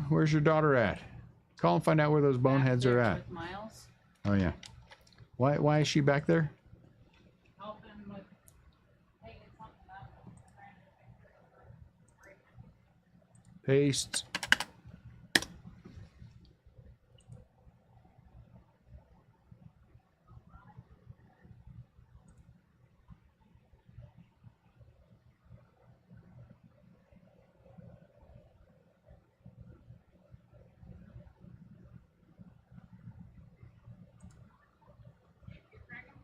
Where's your daughter at? Call and find out where those boneheads are at. Miles. Oh yeah. Why is she back there? Helping with taking something up. Paste.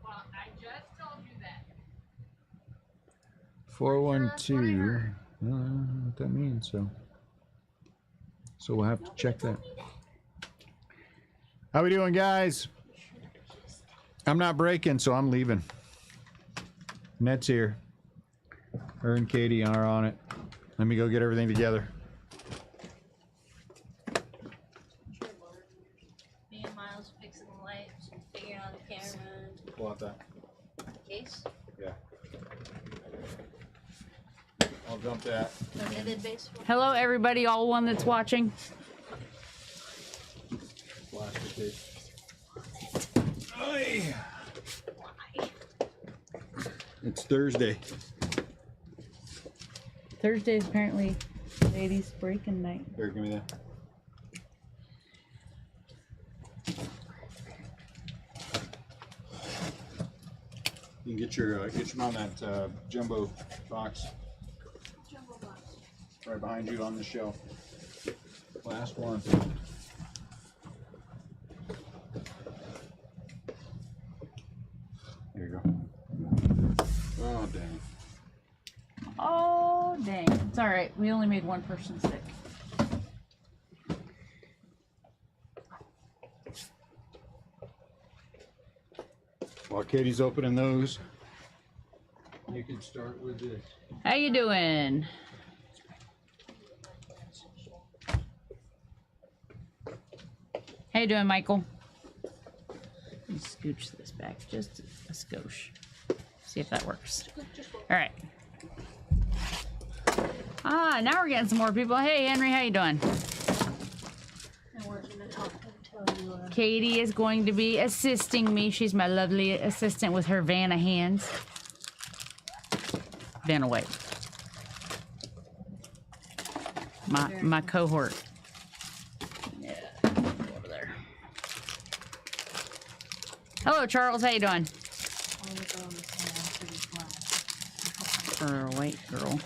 Well, I just told you that. 412. I don't know what that means, so we'll have to check that. How we doing, guys? I'm not breaking, so I'm leaving. Net's here. Her and Katie are on it. Let me go get everything together. Me and Miles fixing the lights and figuring out the camera. Pull out that. Case? Yeah. I'll dump that. Hello, everybody, all one that's watching. Plastic case. Oy. It's Thursday. Thursday is apparently ladies' break-in night. Here, give me that. You can get your mom that jumbo box. Jumbo box. Right behind you on the shelf. Last one. There you go. Oh, dang. Oh, dang. It's all right. We only made one person sick. While Katie's opening those, you can start with this. How you doing? How you doing, Michael? Let me scooch this back just a skosh. See if that works. All right. Ah, now we're getting some more people. Hey, Henry, how you doing? Katie is going to be assisting me. She's my lovely assistant with her Vanna hands. Vanna White. My cohort. Yeah, over there. Hello, Charles. How you doing? For a white girl.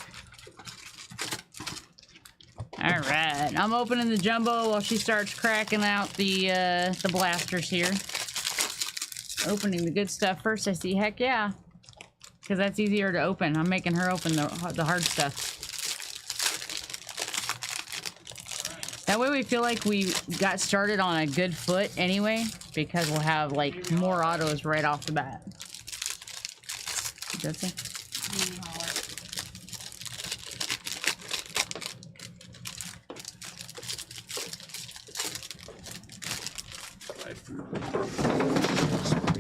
All right, I'm opening the jumbo while she starts cracking out the blasters here. Opening the good stuff first. I see, heck yeah, because that's easier to open. I'm making her open the hard stuff. That way we feel like we got started on a good foot anyway, because we'll have like more autos right off the bat. That's it.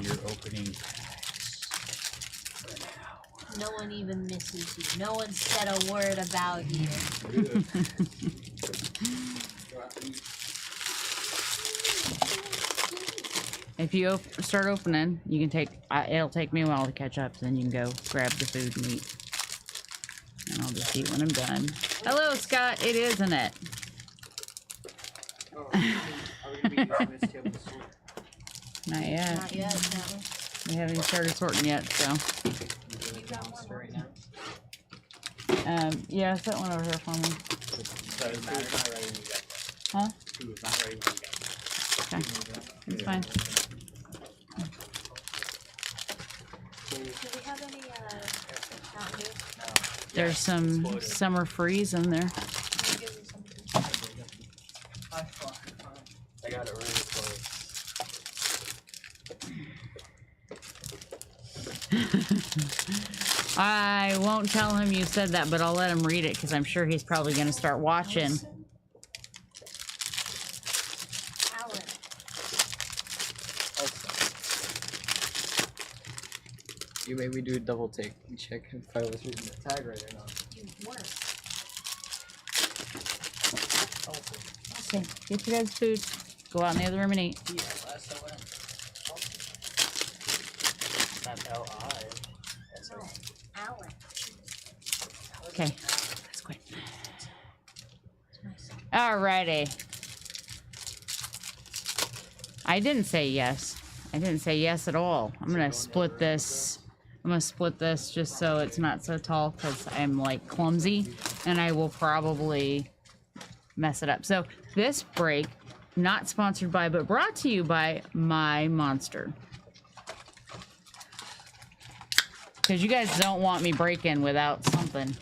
Your opening. No one even misses you. No one said a word about you. If you start opening, you can take. It'll take me a while to catch up. So then you can go grab the food and eat. And I'll just eat when I'm done. Hello, Scott. It is Annette. Not yet. Not yet, no. We haven't even started sorting yet, so. You got one right now. Yeah, set one over here for me. Huh? Okay. It's fine. Do we have any Mountain Dew? There's some summer freeze in there. Can you give me some? I got it ready for I won't tell him you said that, but I'll let him read it because I'm sure he's probably going to start watching. Alan. You made me do a double take and check if I was reading the tag right or not. You worse. Okay, get you guys food. Go out in the other room and eat. Yeah, last I went. That's L-I. That's No, like, Alex. Okay, that's quick. It's my son. Alrighty. I didn't say yes. I didn't say yes at all. I'm gonna split this. I'm gonna split this just so it's not so tall because I'm like clumsy and I will probably mess it up. So this break, not sponsored by, but brought to you by My Monster. Because you guys don't want me breaking without something.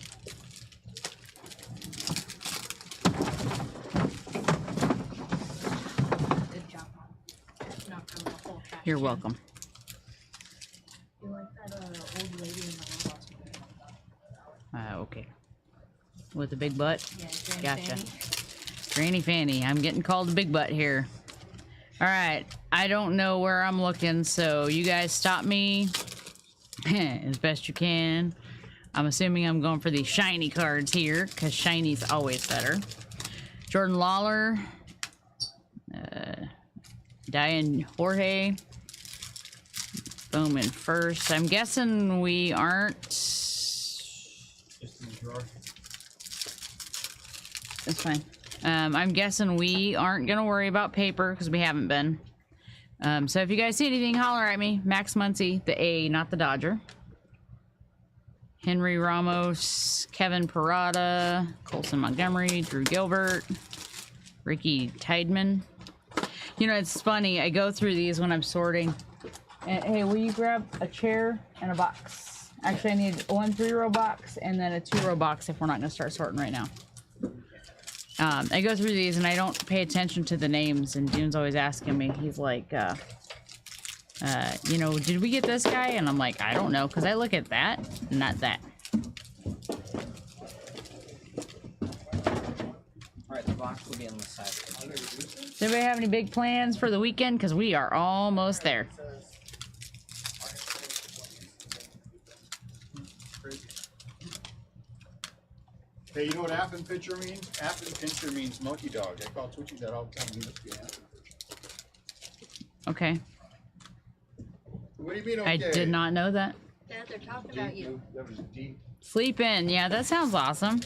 Good job, Mom. Not from the whole trash You're can. welcome. You like that old lady in the robots movie? Okay. With the big butt? Yeah, Granny Gotcha. Fanny. Granny Fanny. I'm getting called a big butt here. Alright. I don't know where I'm looking, so you guys stop me as best you can. I'm assuming I'm going for these shiny cards here, because shiny's always better. Jordan Lawler. Diane Jorge. Bowman first. I'm guessing we aren't... just in the drawer. That's fine. I'm guessing we aren't gonna worry about paper because we haven't been. So if you guys see anything, holler at me. Max Muncy, the A, not the Dodger. Henry Ramos, Kevin Parada, Colson Montgomery, Drew Gilbert, Ricky Tideman. You know, it's funny. I go through these when I'm sorting. And, hey, will you grab a chair and a box? Actually, I need one 3-row box and then a 2-row box if we're not gonna start sorting right now. I go through these and I don't pay attention to the names, and Dune's always asking me. He's like, you know, did we get this guy? And I'm like, I don't know, because I look at that, not that. Alright, the box will be on the side. Does anybody have any big plans for the weekend? Because we are almost there. Hey, you know what Appin Pincher means? Appin Pincher means monkey dog. I call Twitchy that all the time. He must be an Appin Pincher. Okay. What do you mean, okay? I did not know that. Dad, they're talking about you. That was deep. Sleep in. Yeah, that sounds awesome.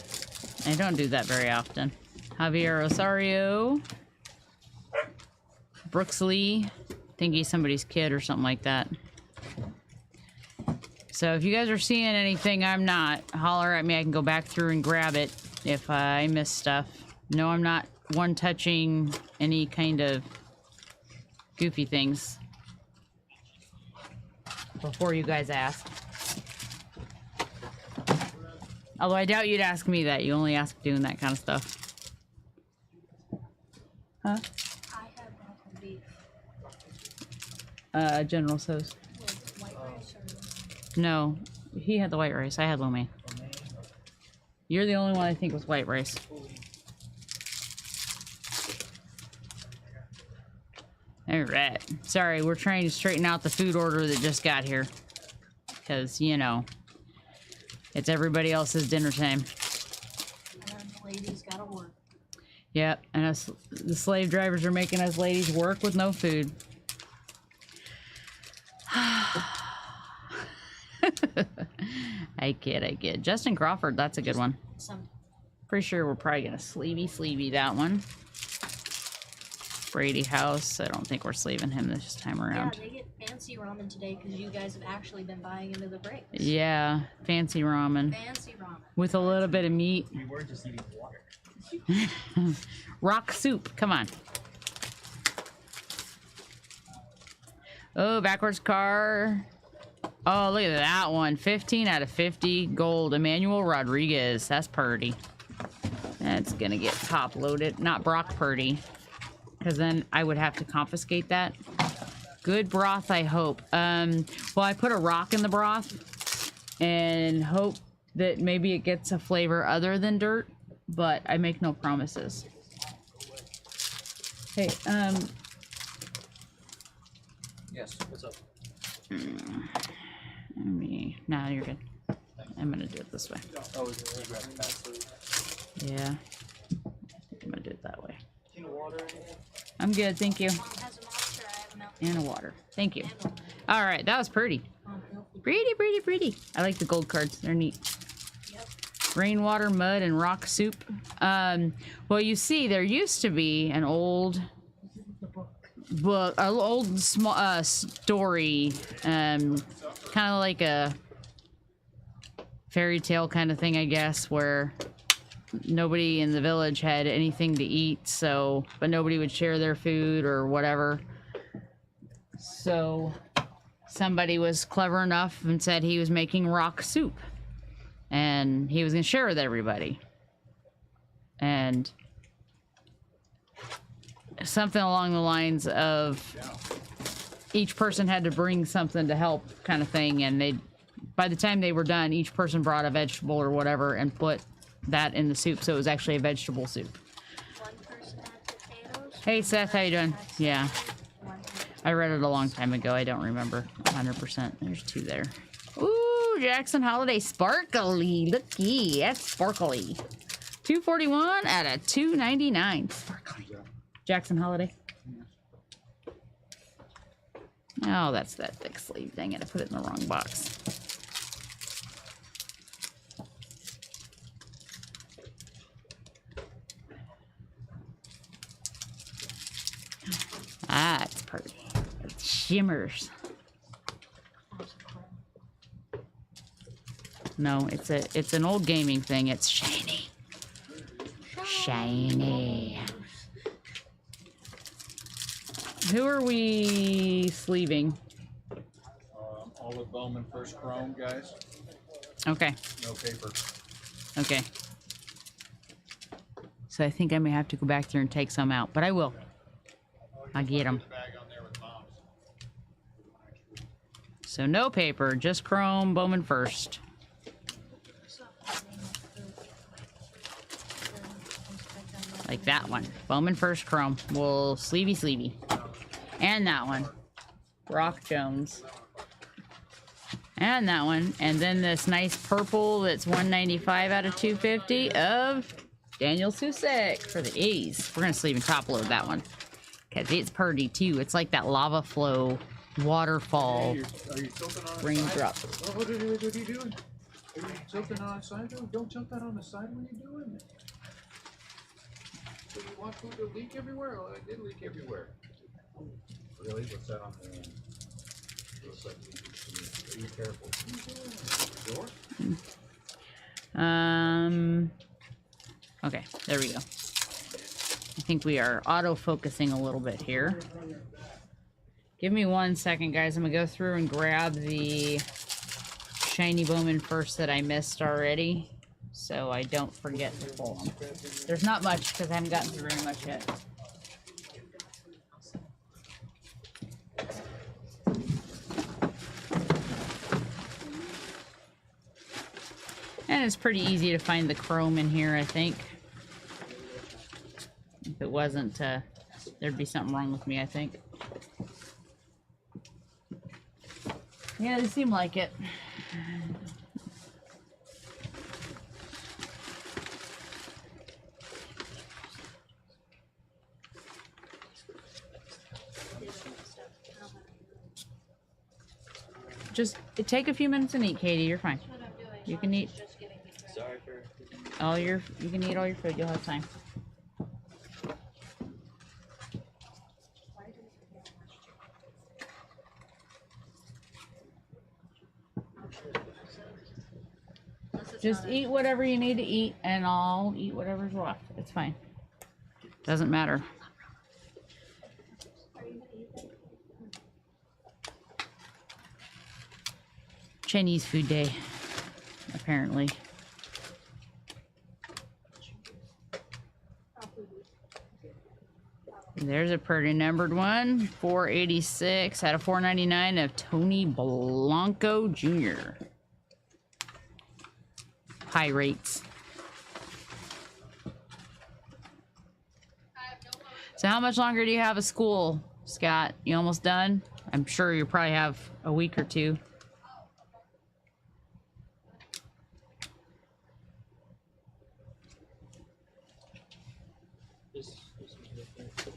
I don't do that very often. Javier Rosario. Brooks Lee. I think he's somebody's kid or something like that. So if you guys are seeing anything I'm not, holler at me. I can go back through and grab it if I miss stuff. No, I'm not one-touching any kind of goofy things before you guys ask. Although I doubt you'd ask me that. You only ask doing that kind of stuff. Huh? I had broccoli beef General So's. with white rice or No, he had the white rice. I had lo mein. You're the only one I think with white rice. All right. Sorry, we're trying to straighten out the food order that just got here. Because, you know, it's everybody else's dinner time. and the ladies gotta work. Yep, and us, the slave drivers are making us ladies work with no food. I kid. Justin Crawford, that's a good one. Some Pretty sure we're probably gonna sleevey that one. Brady House, I don't think we're sleeving him this time yeah, around. they get fancy ramen today because you guys have actually been buying into the breaks. Yeah, fancy ramen. Fancy ramen. With a little bit of meat. We were just eating water. Rock soup, come on. Oh, backwards car. Oh, look at that one. 15 out of 50 gold. Emmanuel Rodriguez. That's Purdy. That's gonna get top loaded. Not Brock Purdy. Because then I would have to confiscate that. Good broth, I hope. Well, I put a rock in the broth and hope that maybe it gets a flavor other than dirt, but I make no promises. Hey, Yes, what's up? nah, you're good. I'm gonna do it this way. Oh, we grab the fast food. Yeah. I'm gonna do it that way. You know water or anything? I'm good, thank you. Mom has a monster. I have milk. And a water. Thank you. All right, that was pretty. Mom, healthy. Pretty, pretty, pretty. I like the gold cards. They're neat. Yep. Rainwater, mud, and rock soup. Well, you see, there used to be an old book, an old small story, kind of like a fairy tale kind of thing, I guess, where nobody in the village had anything to eat, so but nobody would share their food or whatever. So somebody was clever enough and said he was making rock soup and he was gonna share with everybody. And something along the lines of each person had to bring something to help kind of thing, and they by the time they were done, each person brought a vegetable or whatever and put that in the soup, so it was actually a vegetable soup. One person had potatoes. Hey Seth, how you doing? Yeah, One had I read it a long time ago. I don't remember 100%. There's two there. Ooh, Jackson Holiday Sparkly. Looky, that's sparkly. $241 out of $299. Sparkly. Jackson Holiday. Oh, that's that thick sleeve. Dang it, I put it in the wrong box. Ah, it's pretty. It shimmers. No, it's an old gaming thing. It's shiny. Shiny. Who are we sleeving? All with Bowman first chrome, guys. Okay. No paper. Okay. So I think I may have to go back there and take some out, but I will. I'll get them. Bag on there with Mom's. So no paper, just chrome, Bowman first. Like that one. Bowman first chrome. We'll sleevey. And that one. Rock Jones. And that one. And then this nice purple that's 195 out of 250 of Daniel Susek for the A's. We're going to sleeve and top load that one. Because it's pretty too. It's like that lava flow waterfall Are you tilting on the raindrop. side? What are you doing? Are you tilting on the side? Don't tilt that on the side when you're doing it. So you want food to leak everywhere? Oh, it did leak everywhere. Really? What's that on the end? Looks like be careful. Sure? Okay, there we go. I think we are auto-focusing a little bit here. Give me 1 second, guys. I'm gonna go through and grab the shiny Bowman first that I missed already, so I don't forget to pull them. There's not much because I haven't gotten through very much yet. And it's pretty easy to find the chrome in here, I think. If it wasn't, there'd be something wrong with me, I think. Yeah, they seem like it. Just take a few minutes and eat, Katie. You're fine. what I'm doing. You can eat Just getting me dressed. Sorry for. you can eat all your food. You'll have time. Just eat whatever you need to eat, and I'll eat whatever's left. It's fine. Doesn't matter. Chinese food day, apparently. There's a pretty numbered one. 486 out of 499 of Tony Blanco Jr. Pirates. So how much longer do you have of school, Scott? You almost done? I'm sure you probably have a week or two. This is different.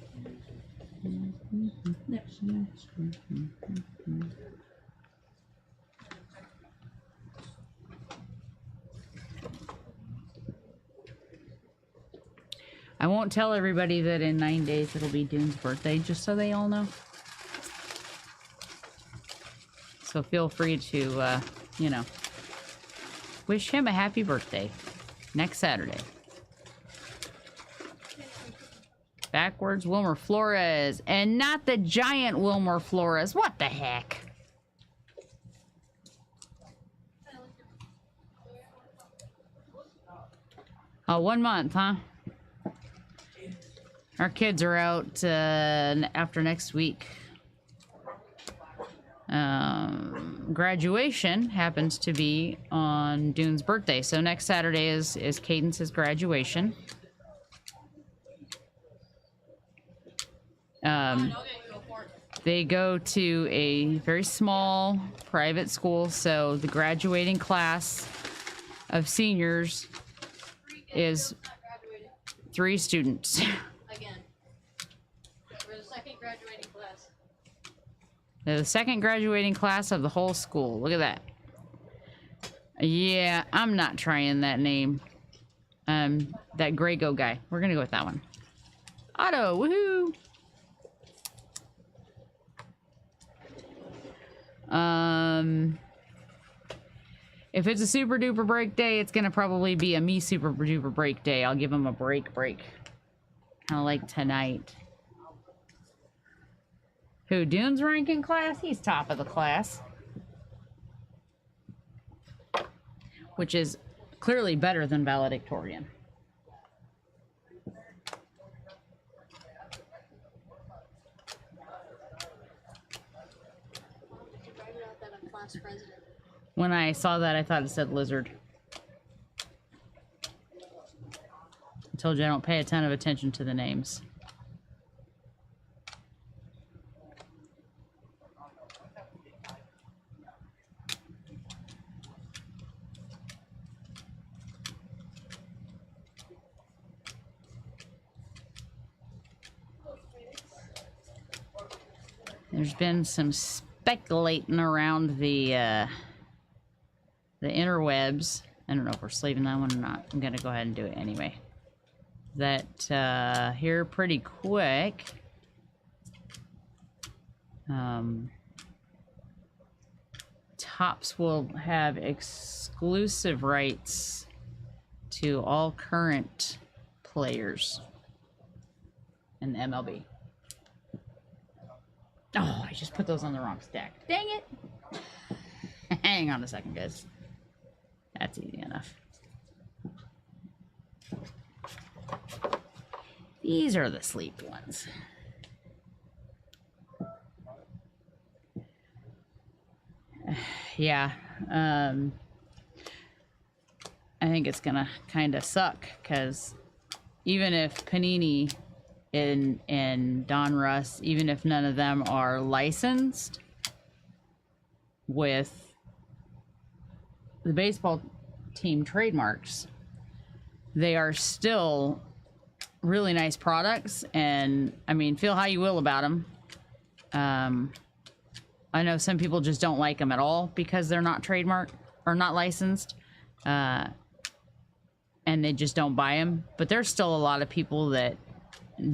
I won't tell everybody that in 9 days it'll be Dune's birthday, just so they all know. So feel free to, you know, wish him a happy birthday next Saturday. Backwards Wilmer Flores, and not the giant Wilmer Flores. What the heck? Oh, 1 month, huh? Our kids are out after next week. Graduation happens to be on Dune's birthday, so next Saturday is Cadence's graduation. They go to a very small private school, so the graduating class of seniors is 3 students. Again. We're the second graduating class. They're the second graduating class of the whole school. Look at that. Yeah, I'm not trying that name. That Grego guy. We're gonna go with that one. Otto, woohoo! If it's a super duper break day, it's gonna probably be a me super duper break day. I'll give him a break. Kind of like tonight. Who, Dune's ranking class? He's top of the class. Which is clearly better than valedictorian. Class president. When I saw that, I thought it said lizard. I told you I don't pay a ton of attention to the names. There's been some speculating around the interwebs. I don't know if we're sleeving that one or not. I'm gonna go ahead and do it anyway. That here pretty quick. Topps will have exclusive rights to all current players in the MLB. Oh, I just put those on the wrong stack. Dang it! Hang on a second, guys. That's easy enough. These are the sleep ones. Yeah. I think it's gonna kind of suck, because even if Panini and Don Russ, even if none of them are licensed with the baseball team trademarks, they are still really nice products. And I mean, feel how you will about them. I know some people just don't like them at all because they're not trademarked or not licensed, and they just don't buy them. But there's still a lot of people that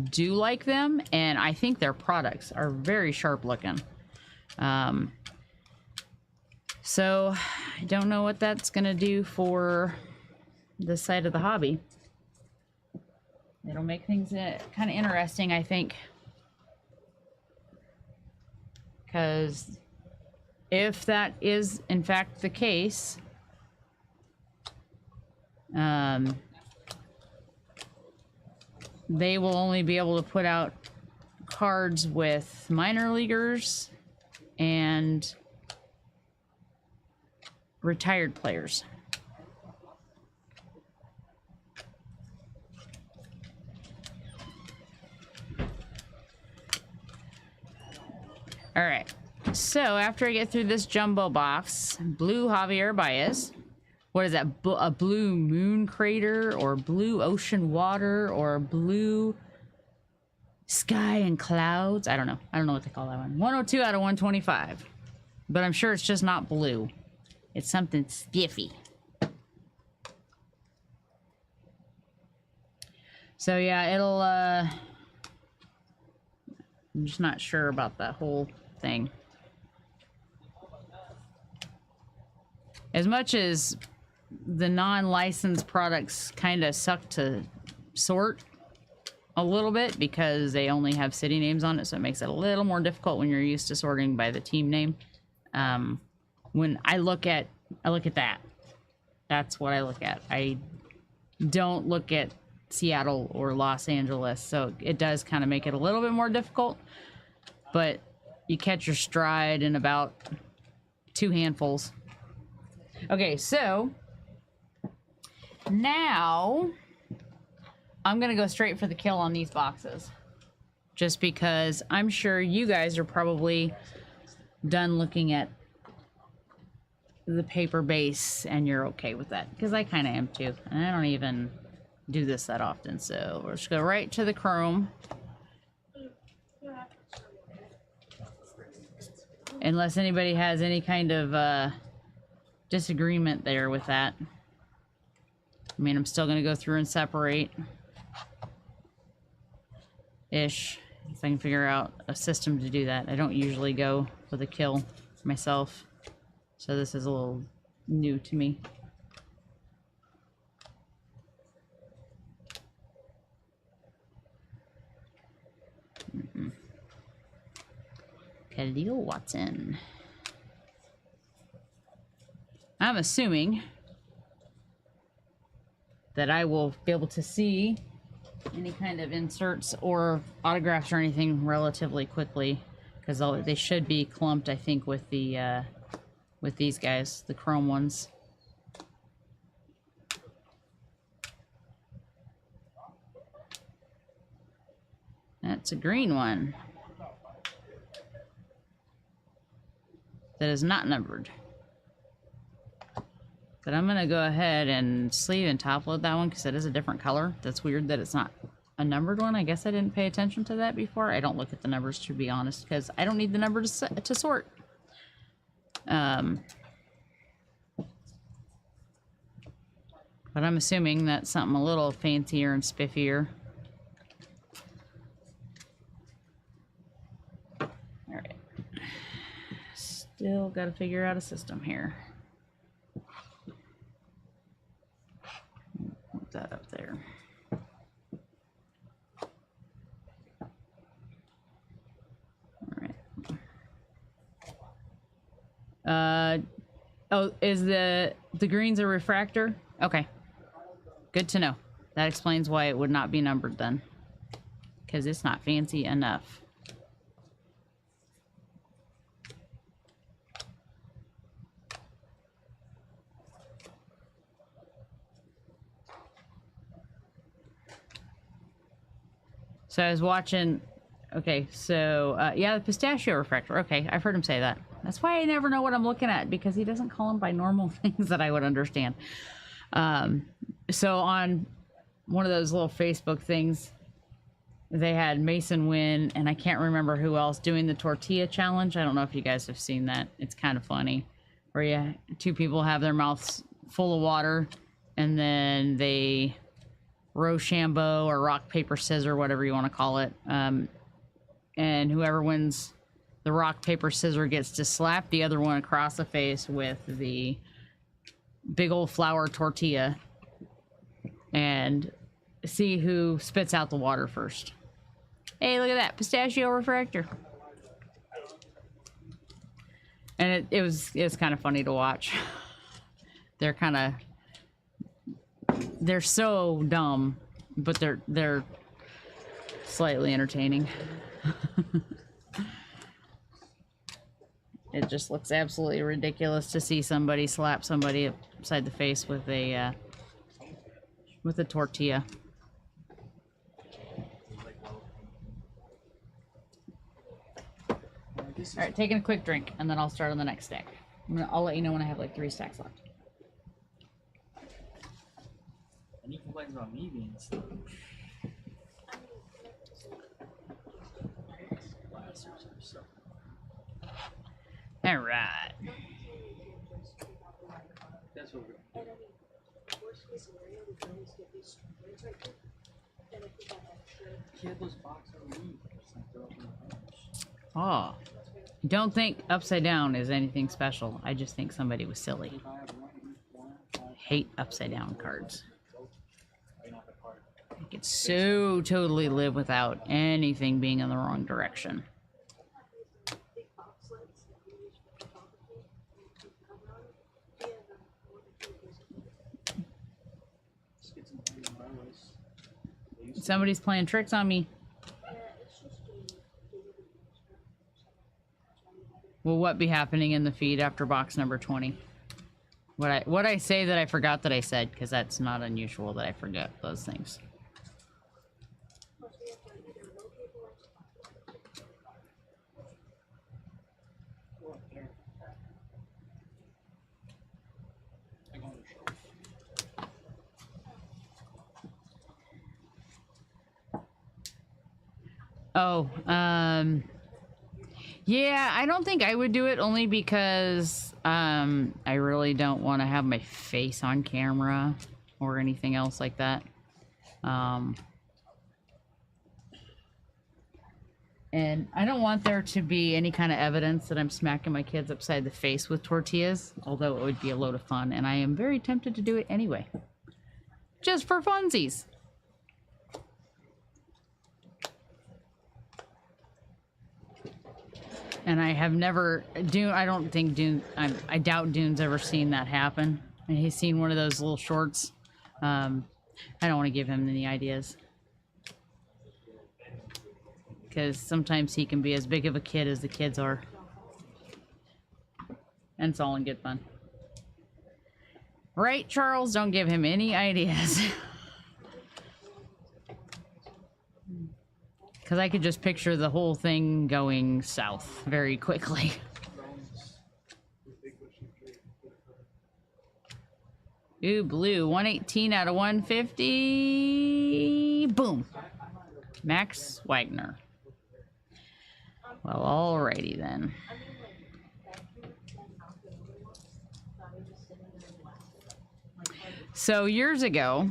do like them, and I think their products are very sharp looking. So I don't know what that's gonna do for this side of the hobby. It'll make things kind of interesting, I think, because if that is in fact the case, they will only be able to put out cards with minor leaguers and retired players. All right, so after I get through this jumbo box, blue Javier Baez. What is that? A blue moon crater, or blue ocean water, or blue Sky and Clouds. I don't know. I don't know what they call that one. 102 out of 125. But I'm sure it's just not blue. It's something spiffy. So yeah, it'll, I'm just not sure about that whole thing. As much as the non-licensed products kind of suck to sort a little bit because they only have city names on it, so it makes it a little more difficult when you're used to sorting by the team name. When I look at that. That's what I look at. I don't look at Seattle or Los Angeles, so it does kind of make it a little bit more difficult, but you catch your stride in about 2 handfuls. Okay, so now I'm gonna go straight for the kill on these boxes, just because I'm sure you guys are probably done looking at the paper base and you're okay with that, because I kind of am too, and I don't even do this that often. So we'll just go right to the chrome, unless anybody has any kind of disagreement there with that. I mean, I'm still gonna go through and separate ish if I can figure out a system to do that. I don't usually go for the kill myself, so this is a little new to me. Khalil Watson. I'm assuming that I will be able to see any kind of inserts or autographs or anything relatively quickly, because they should be clumped, I think, with the with these guys, the chrome ones. That's a green one that is not numbered. But I'm gonna go ahead and sleeve and top load that one because it is a different color. That's weird that it's not a numbered one. I guess I didn't pay attention to that before. I don't look at the numbers, to be honest, because I don't need the number to sort. But I'm assuming that's something a little fancier and spiffier. All right. Still got to figure out a system here. Put that up there. All right. Oh, is the greens a refractor? Okay. Good to know. That explains why it would not be numbered then. Because it's not fancy enough. So I was watching... Okay, so, yeah, the pistachio refractor. Okay, I've heard him say that. That's why I never know what I'm looking at, because he doesn't call them by normal things that I would understand. So on one of those little Facebook things, they had Mason win, and I can't remember who else, doing the tortilla challenge. I don't know if you guys have seen that. It's kind of funny, where two people have their mouths full of water, and then they Rochambeau or rock, paper, scissors, whatever you want to call it. And whoever wins the rock, paper, scissors gets to slap the other one across the face with the big old flour tortilla and see who spits out the water first. Hey, look at that pistachio refractor. And it was kind of funny to watch. They're so dumb, but they're slightly entertaining. It just looks absolutely ridiculous to see somebody slap somebody upside the face with a tortilla. All right, taking a quick drink, and then I'll start on the next stack. I'll let you know when I have like 3 stacks left. And he complains about me being slow. All right. That's what we're And I mean, worst case scenario, we can always get these rates right here. And if we got extra, Yeah, those boxes are neat. Just like throw up in the house. Oh. Don't think upside down is anything special. I just think somebody was silly. If I have one, Hate upside down cards. I not the card. I could so totally live without anything being in the wrong direction. big box lids that we use for photography and keep cover on it. We have more than 2 years of it. Just get some money in my list. They used to- Somebody's playing tricks on me. Yeah, it's just delivery extra. That's why we have it. Will what be happening in the feed after box number 20? What I say that I forgot that I said, because that's not unusual that I forget those things. Plus, we have to either locate or Go up there. I go on the shelf. Oh, yeah, I don't think I would do it only because I really don't want to have my face on camera or anything else like that. And I don't want there to be any kind of evidence that I'm smacking my kids upside the face with tortillas, although it would be a load of fun, and I am very tempted to do it anyway. Just for funsies. And I have never, Dune, I don't think Dune, I doubt Dune's ever seen that happen. And he's seen one of those little shorts. I don't want to give him any ideas. Because sometimes he can be as big of a kid as the kids are. And it's all in good fun. Right, Charles? Don't give him any ideas. Because I could just picture the whole thing going south very quickly. Ooh, blue. 118 out of 150. Boom. Max Wagner. Well, alrighty then. I mean, like, vacuum and out the other ones. So I was just sitting there and laughing. So years ago,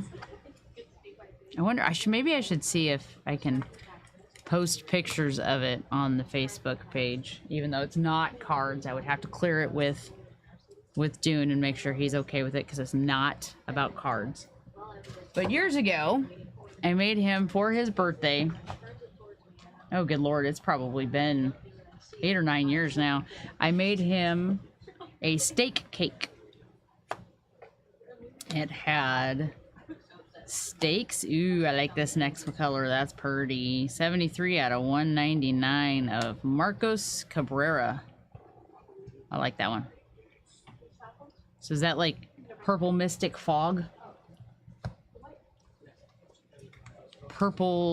I wonder, maybe I should see if I can post pictures of it on the Facebook page. Even though it's not cards, I would have to clear it with Dune and make sure he's okay with it because it's not about cards. But years ago, I made him for his birthday. Oh, good Lord, it's probably been 8 or 9 years now. I made him a steak cake. It had steaks. Ooh, I like this next color. That's pretty. 73 out of 199 of Marcos Cabrera. I like that one. So is that like purple mystic fog? Purple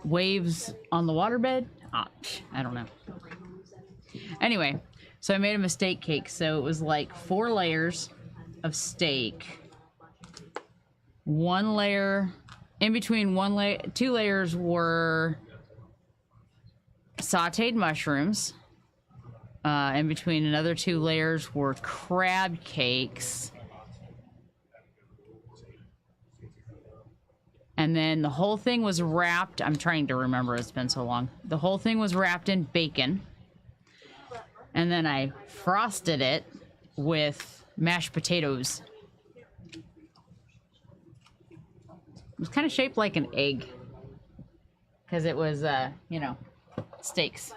waves on the waterbed? I don't know. Anyway, so I made him a steak cake. So it was like 4 layers of steak. 1 layer, in between 2 layers were sauteed mushrooms. In between another 2 layers were crab cakes. And then the whole thing was wrapped, I'm trying to remember, it's been so long. The whole thing was wrapped in bacon. And then I frosted it with mashed potatoes. It was kind of shaped like an egg. Because it was, you know, steaks.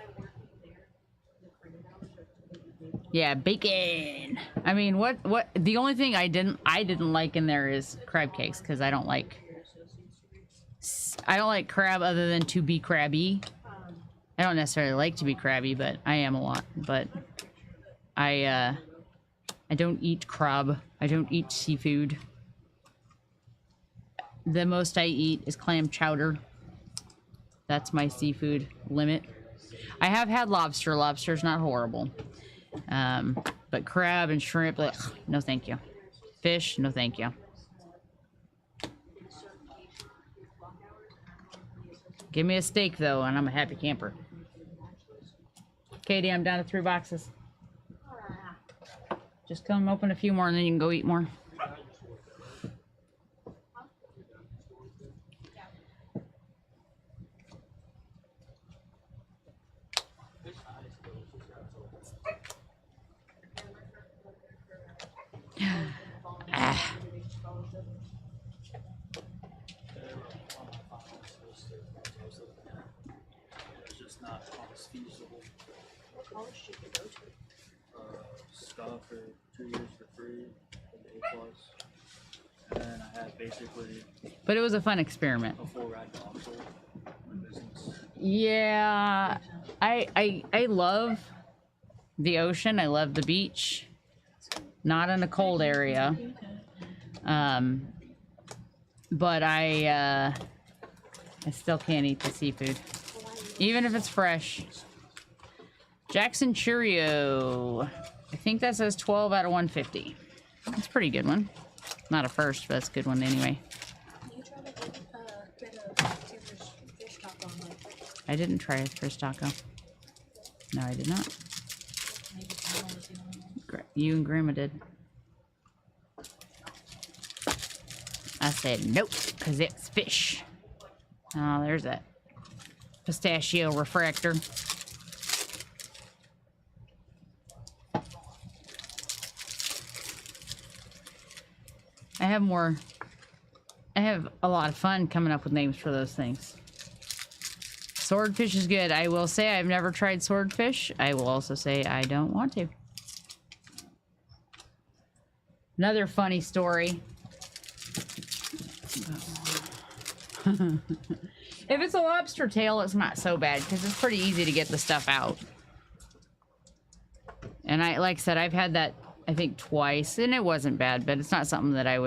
Yeah, bacon. I mean, what the only thing I didn't like in there is crab cakes, because I don't like crab other than to be crabby. I don't necessarily like to be crabby, but I am a lot. But I don't eat crab. I don't eat seafood. The most I eat is clam chowder. That's my seafood limit. I have had lobster. Lobster's not horrible. But crab and shrimp, ugh, no thank you. Fish, no thank you. Give me a steak though, and I'm a happy camper. Katie. I'm down to 3 boxes. Ah, Just come open a few more and then you can go eat more. Ah. It's just not always feasible. what college should you go to? Stuff for 2 years for free, with A+. And then I had basically But it was a fun experiment. a full ride to Oxford, my business. Yeah, I love the ocean. I love the beach. Not in a cold area. But I still can't eat the seafood, even if it's fresh. Jackson Churio. I think that says 12 out of 150. That's a pretty good one. Not a first, but it's a good one anyway. You try to get a fish taco on like I didn't try a fish taco. No, I did not. maybe Grandma was the only one. You and Grandma did. I said nope, because it's fish. Oh, there's that pistachio refractor. I have a lot of fun coming up with names for those things. Swordfish is good. I will say I've never tried swordfish. I will also say I don't want to. Another funny story. If it's a lobster tail, it's not so bad because it's pretty easy to get the stuff out. And like I said, I've had that I think twice, and it wasn't bad, but it's not something that I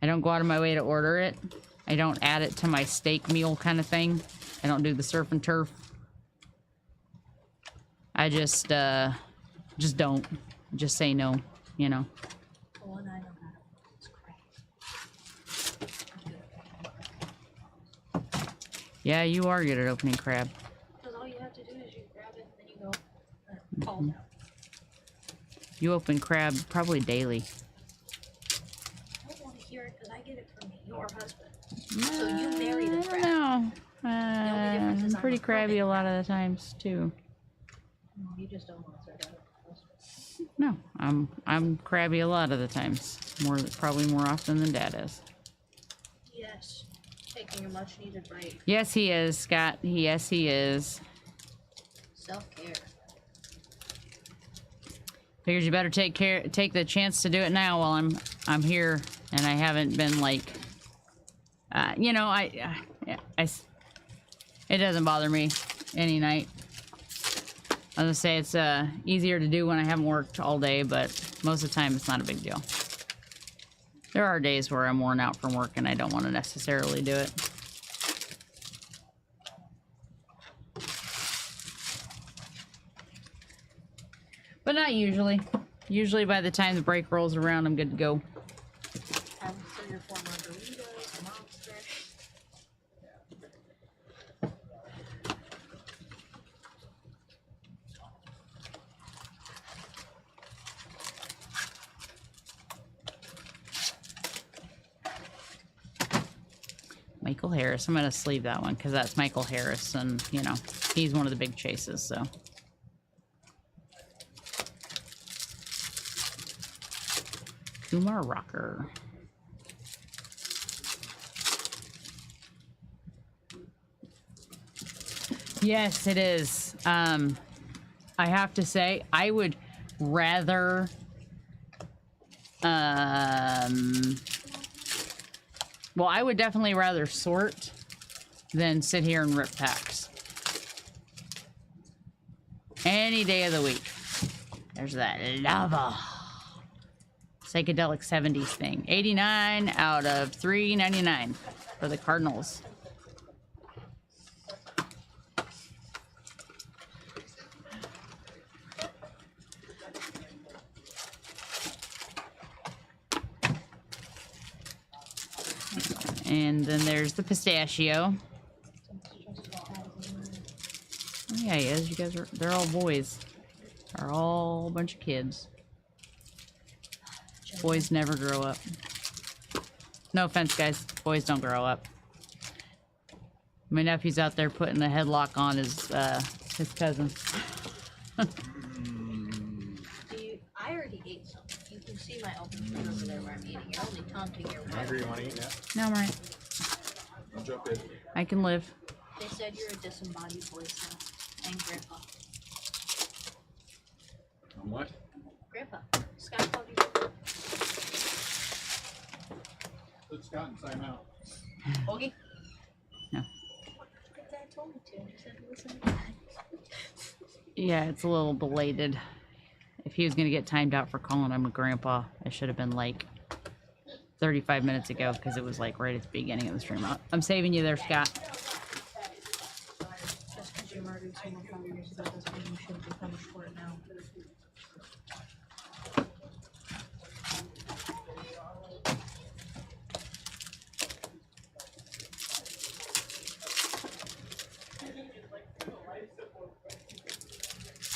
don't go out of my way to order it. I don't add it to my steak meal kind of thing. I don't do the surf and turf. I just don't. Just say no, you know. The one I know how to is crab. Yeah, you are good at opening crab. Because all you have to do is you grab it and then you go, falls out. You open crab probably daily. I don't want to hear it because I get it from your husband. So you married a crab. No. only difference is I'm I'm pretty a crabby hermit a lot of the times too. No, you just don't want to throw it out. No, I'm crabby a lot of the times. Probably more often than Dad is. Yes. Taking a much needed break. Yes, he is, Scott. Yes, he is. Self-care. Figures you better take the chance to do it now while I'm here and I haven't been like, you know, it doesn't bother me any night. I was gonna say it's easier to do when I haven't worked all day, but most of the time it's not a big deal. There are days where I'm worn out from work and I don't want to necessarily do it. But not usually. Usually by the time the break rolls around, I'm good to go. Have 3 or 4 margaritas, a monster. Michael Harris. I'm gonna sleeve that one because that's Michael Harris, and you know he's one of the big chases. So Kumar Rocker. Yes, it is. I have to say, I would rather well, I would definitely rather sort than sit here and rip packs. Any day of the week. There's that lava. Psychedelic 70s thing. 89 out of 399 for the Cardinals. And then there's the pistachio. Yeah, he is. You guys are, they're all boys. They're all a bunch of kids. Boys never grow up. No offense, guys. Boys don't grow up. My nephew's out there putting a headlock on his cousin. I already ate something. You can see my open food over there where I'm eating. You're only taunting your wife. Hungry? You want to eat now? No, I'm right. I'll jump in. I can live. They said you're a disembodied voice now. And Grandpa. What? Grandpa. Scott called you Grandpa. Put Scott in timeout. Hoagie? No. Dad told me to. He said listen to Dad. Yeah, it's a little belated. If he was gonna get timed out for calling him a grandpa, it should have been like 35 minutes ago because it was like right at the beginning of the stream. I'm saving you there, Scott. Just because you murdered someone 5 years ago doesn't mean you shouldn't be punished for it now.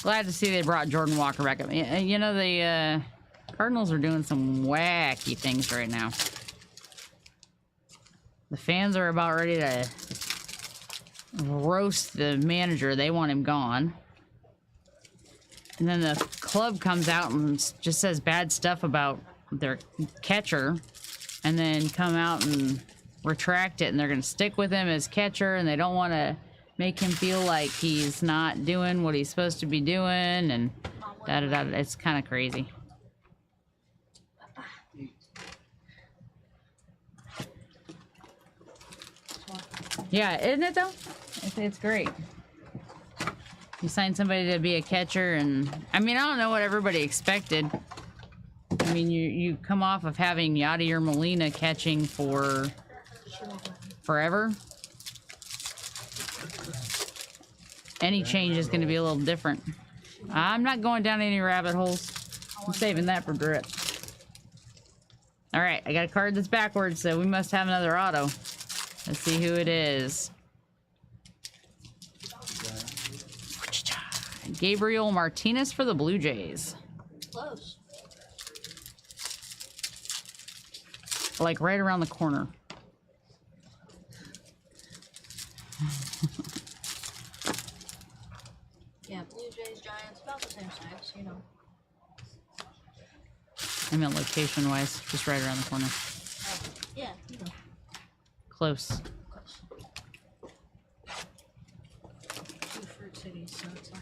Glad to see they brought Jordan Walker back up. You know, the Cardinals are doing some wacky things right now. The fans are about ready to roast the manager. They want him gone. And then the club comes out and just says bad stuff about their catcher. And then come out and retract it. And they're going to stick with him as catcher. And they don't want to make him feel like he's not doing what he's supposed to be doing. And da-da-da. It's kind of crazy. Yeah, isn't it though? It's great. You sign somebody to be a catcher, and I mean, I don't know what everybody expected. I mean, you come off of having Yadier Molina catching for forever. Any change is going to be a little different. I'm not going down any rabbit holes. I'm saving that for Drip. All right, I got a card that's backwards, so we must have another auto. Let's see who it is. Gabriel Martinez for the Blue Jays. Close. Like right around the corner. Yeah, Blue Jays, Giants, about the same size, you know. I mean, location-wise, just right around the corner. Yeah, you know. Close. Close. Two fruit cities, so it's like.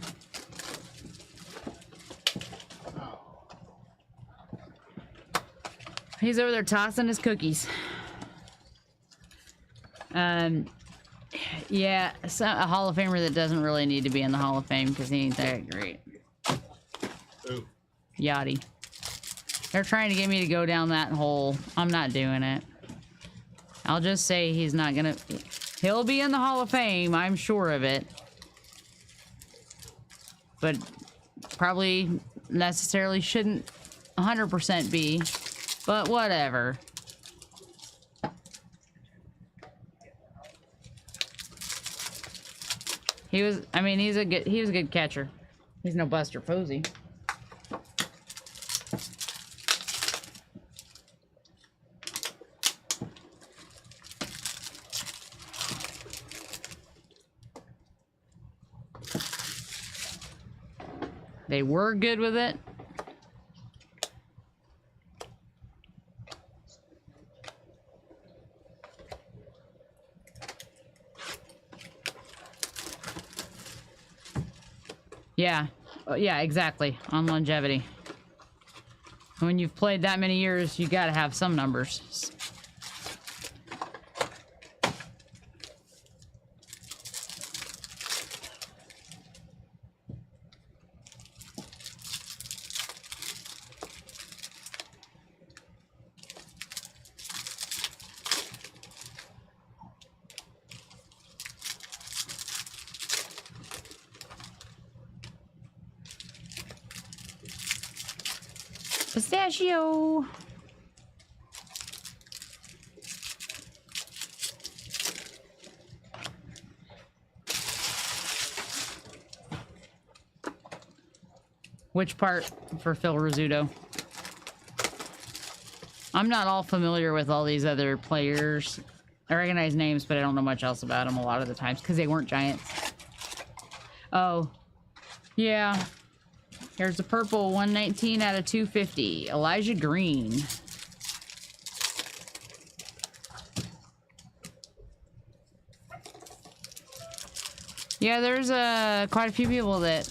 He's over there tossing his cookies. Yeah, a Hall of Famer that doesn't really need to be in the Hall of Fame because he ain't that great. Ooh. Yachty. They're trying to get me to go down that hole. I'm not doing it. I'll just say he's not gonna... He'll be in the Hall of Fame, I'm sure of it. But probably necessarily shouldn't 100% be. But whatever. He was, I mean, he was a good catcher. He's no Buster Posey. They were good with it. Yeah. Yeah, exactly. On longevity. When you've played that many years, you gotta have some numbers. Pistachio. Which part for Phil Rizzuto? I'm not all familiar with all these other players. I recognize names, but I don't know much else about them a lot of the times because they weren't Giants. Oh, yeah. Here's the purple 119 out of 250. Elijah Green. Yeah, there's quite a few people that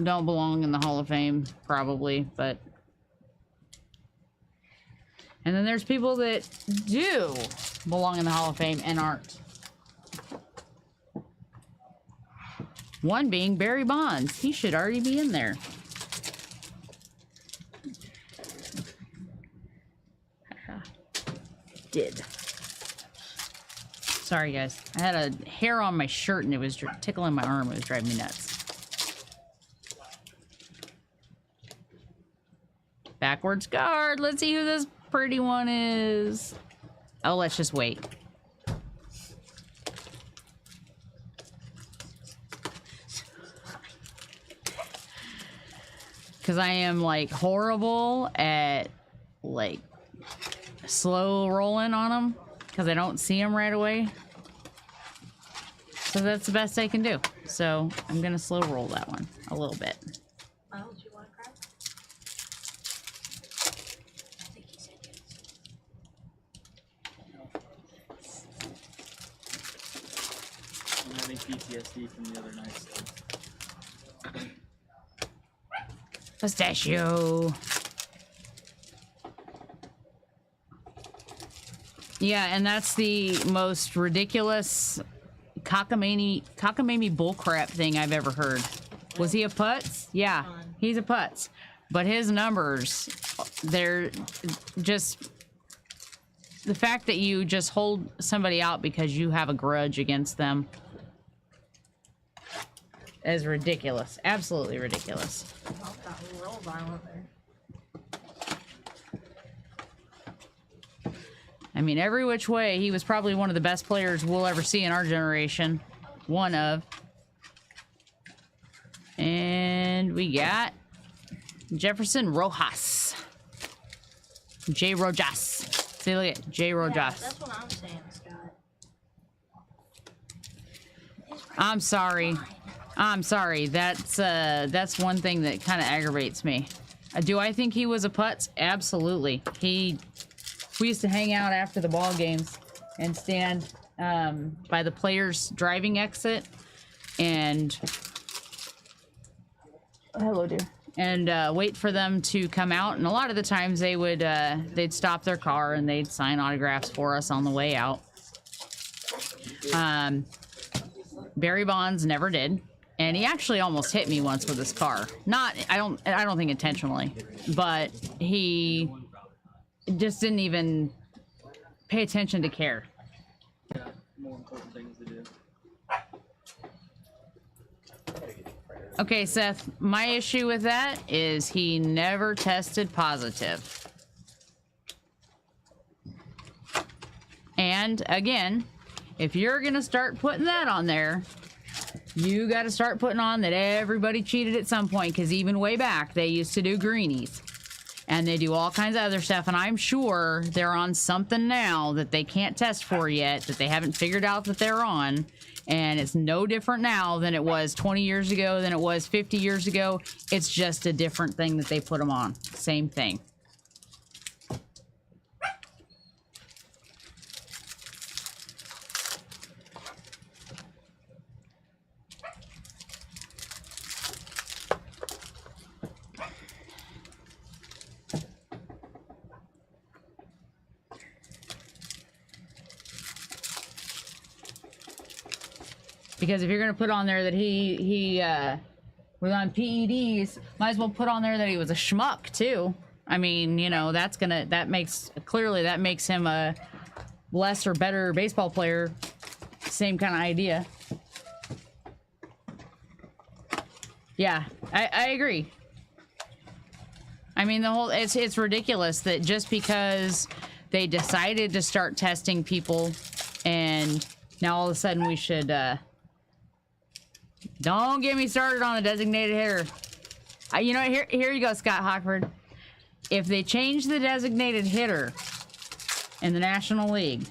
don't belong in the Hall of Fame, probably, but... And then there's people that do belong in the Hall of Fame and aren't. One being Barry Bonds. He should already be in there. Did. Sorry, guys. I had a hair on my shirt and it was tickling my arm. It was driving me nuts. Backwards guard. Let's see who this pretty one is. Oh, let's just wait. Because I am, like, horrible at, like, slow rolling on them. Because I don't see them right away. So that's the best I can do. So I'm going to slow roll that one a little bit. Miles, you want to cry? I think he said yes. I'm having PTSD from the other night. So. Pistachio. Yeah, and that's the most ridiculous cockamamie bullcrap thing I've ever heard. Was he a putz? Yeah, he's a putz. But his numbers, they're just... The fact that you just hold somebody out because you have a grudge against them is ridiculous. Absolutely ridiculous. Oh, that was real violent there. I mean, every which way, he was probably one of the best players we'll ever see in our generation. One of. And we got Jefferson Rojas. J. Rojas. See, look at J. Rojas. Yeah, that's what I'm saying, Scott. I'm sorry. I'm sorry. That's one thing that kind of aggravates me. Do I think he was a putz? Absolutely. We used to hang out after the ball games and stand by the players' driving exit and hello, dear, and wait for them to come out. And a lot of the times they would they'd stop their car and they'd sign autographs for us on the way out. Barry Bonds never did, and he actually almost hit me once with his car. I don't think intentionally, but he just didn't even pay attention to care. Yeah, more important things to do. Okay, Seth, my issue with that is he never tested positive. And again, if you're gonna start putting that on there, you gotta start putting on that everybody cheated at some point, because even way back, they used to do greenies. And they do all kinds of other stuff, and I'm sure they're on something now that they can't test for yet, that they haven't figured out that they're on, and it's no different now than it was 20 years ago, than it was 50 years ago. It's just a different thing that they put them on. Same thing. Because if you're gonna put on there that he was on PEDs, might as well put on there that he was a schmuck too. I mean, you know, that makes him a less or better baseball player. Same kind of idea. Yeah, I agree. I mean, it's ridiculous that just because they decided to start testing people, and now all of a sudden we should. Don't get me started on the designated hitter. You know, here you go, Scott Hockford. If they change the designated hitter in the National League,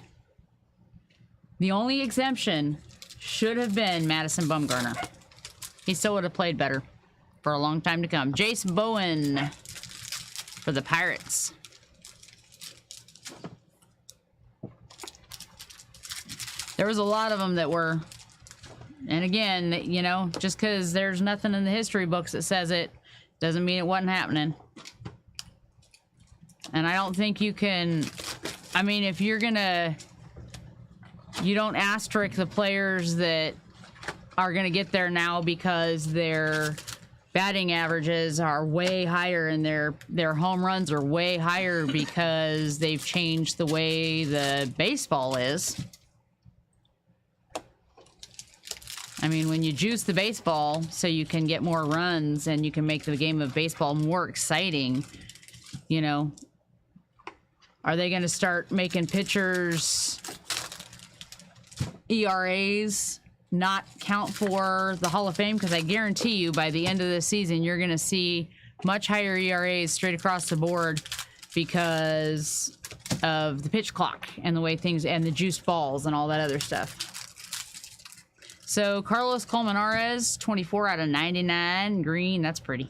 the only exemption should have been Madison Bumgarner. He still would have played better for a long time to come. Jace Bowen for the Pirates. There was a lot of them that were, and again, you know, just because there's nothing in the history books that says it, doesn't mean it wasn't happening. And I don't think you can, I mean, if you're gonna, you don't asterisk the players that are gonna get there now because their batting averages are way higher and their home runs are way higher because they've changed the way the baseball is. I mean, when you juice the baseball so you can get more runs and you can make the game of baseball more exciting, you know, are they going to start making pitchers' ERAs not count for the Hall of Fame? Because I guarantee you by the end of the season, you're going to see much higher ERAs straight across the board because of the pitch clock and the way things, and the juiced balls and all that other stuff. So Carlos Colmenares, 24 out of 99, green, that's pretty.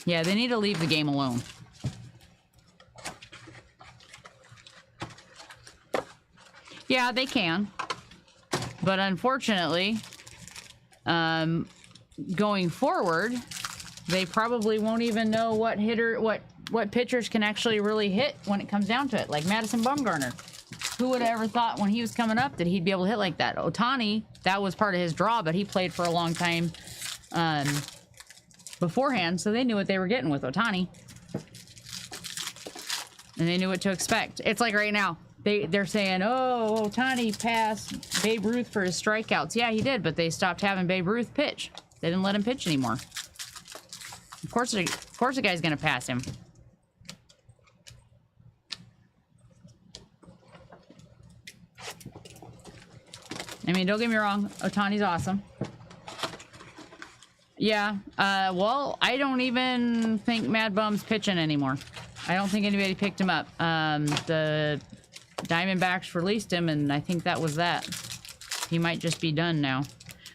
Yeah, they need to leave the game alone. Yeah, they can. But unfortunately, going forward, they probably won't even know what pitchers can actually really hit when it comes down to it. Like Madison Bumgarner. Who would have ever thought when he was coming up that he'd be able to hit like that? Ohtani, that was part of his draw, but he played for a long time beforehand, so they knew what they were getting with Ohtani. And they knew what to expect. It's like right now, they're saying, oh, Ohtani passed Babe Ruth for his strikeouts. Yeah, he did, but they stopped having Babe Ruth pitch. They didn't let him pitch anymore. Of course the guy's going to pass him. I mean, don't get me wrong, Ohtani's awesome. Yeah, well, I don't even think Mad Bum's pitching anymore. I don't think anybody picked him up. The Diamondbacks released him, and I think that was that. He might just be done now.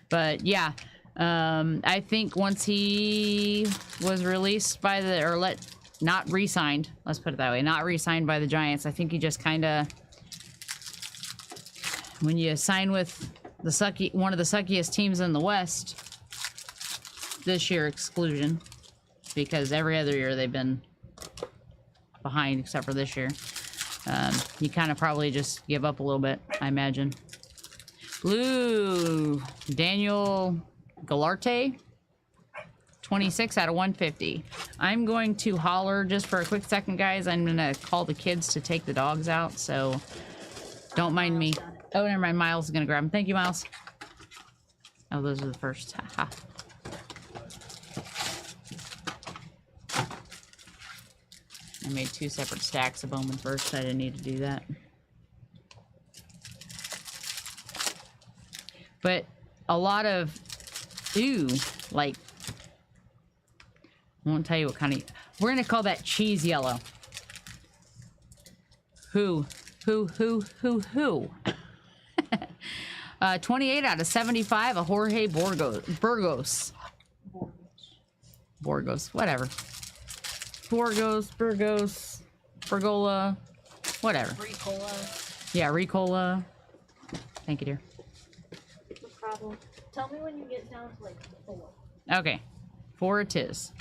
But, yeah, I think once he was released by the, or not re-signed, let's put it that way, not re-signed by the Giants, I think he just kind of, when you sign with one of the suckiest teams in the West, this year exclusion, because every other year they've been behind except for this year, you kind of probably just give up a little bit, I imagine. Blue, Daniel Galarte, 26 out of 150. I'm going to holler just for a quick second, guys. I'm going to call the kids to take the dogs out, so don't mind me. Oh, never mind. Miles is going to grab them. Thank you, Miles. Oh, those are the first. Haha. I made 2 separate stacks of Bowman first. I didn't need to do that. But a lot of, like, I won't tell you what kind of, we're going to call that cheese yellow. Who? 28 out of 75, a Jorge Burgos, whatever. Burgos, Bergola, whatever. Ricola. Yeah, Ricola. Thank you, dear. No problem. Tell me when you get down to like 4. Okay, 4 it is.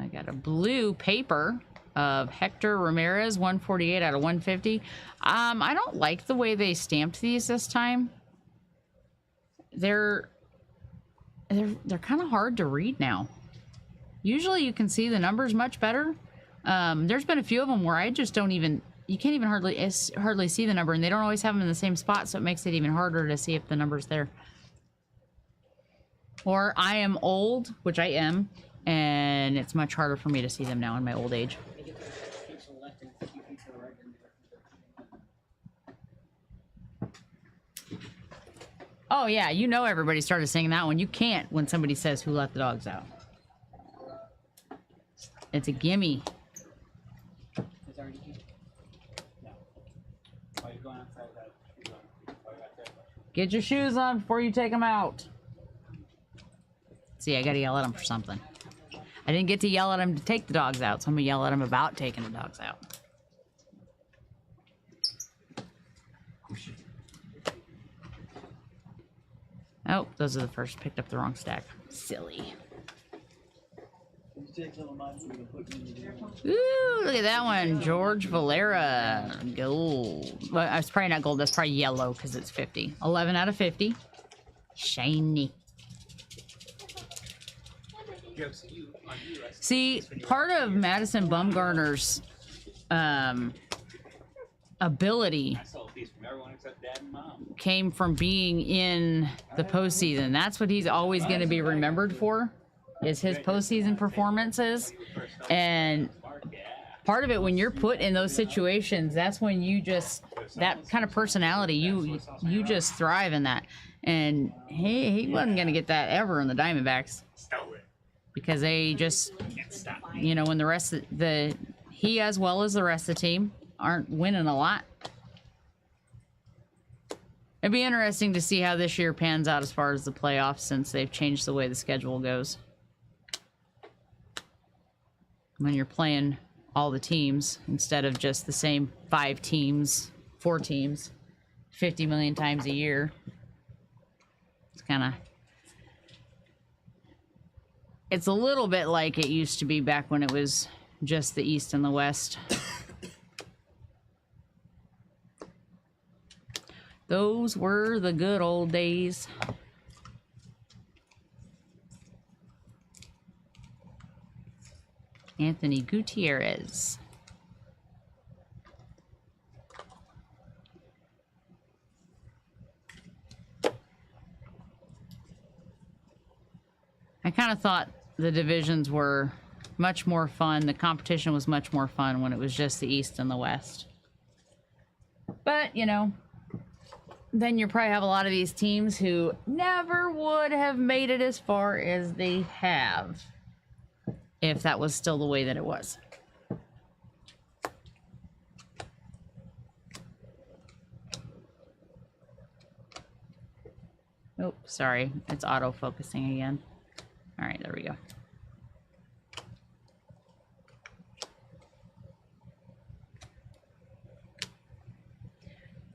I got a blue paper of Hector Ramirez, 148 out of 150. I don't like the way they stamped these this time. They're kind of hard to read now. Usually you can see the numbers much better. There's been a few of them where I just don't even, you can't even hardly see the number, and they don't always have them in the same spot, so it makes it even harder to see if the number's there. Or I am old, which I am, and it's much harder for me to see them now in my old age. Oh yeah, you know everybody started singing that one. You can't when somebody says who let the dogs out. It's a gimme. It's already here. No. Oh, you're going outside that. You're going. Oh, you're out there. Get your shoes on before you take them out. See, I gotta yell at him for something. I didn't get to yell at him to take the dogs out, so I'm gonna yell at him about taking the dogs out. Oh, those are the first. Picked up the wrong stack. Silly. You take some of mine, so we can put them in the room. Ooh, look at that one. George Valera. Gold. Well, it's probably not gold. That's probably yellow because it's 50. 11 out of 50. Shiny. Jokes you on you. I See, part of Madison Bumgarner's ability saw a piece from everyone except Dad and Mom. came from being in the postseason. That's what he's always going to be remembered for, is his postseason performances. And part of it, when you're put in those situations, that's when you just, that kind of personality, you just thrive in that. And he wasn't going to get that ever in the Diamondbacks, because they just, you know, when the rest of he as well as the rest of the team aren't winning a lot. It'd be interesting to see how this year pans out as far as the playoffs, since they've changed the way the schedule goes. When you're playing all the teams instead of just the same 5 teams, 4 teams, 50 million times a year. It's kind of... It's a little bit like it used to be back when it was just the East and the West. Those were the good old days. Anthony Gutierrez. I kind of thought the divisions were much more fun. The competition was much more fun when it was just the East and the West. But, you know, then you probably have a lot of these teams who never would have made it as far as they have if that was still the way that it was. Oh, sorry. It's auto-focusing again. All right, there we go.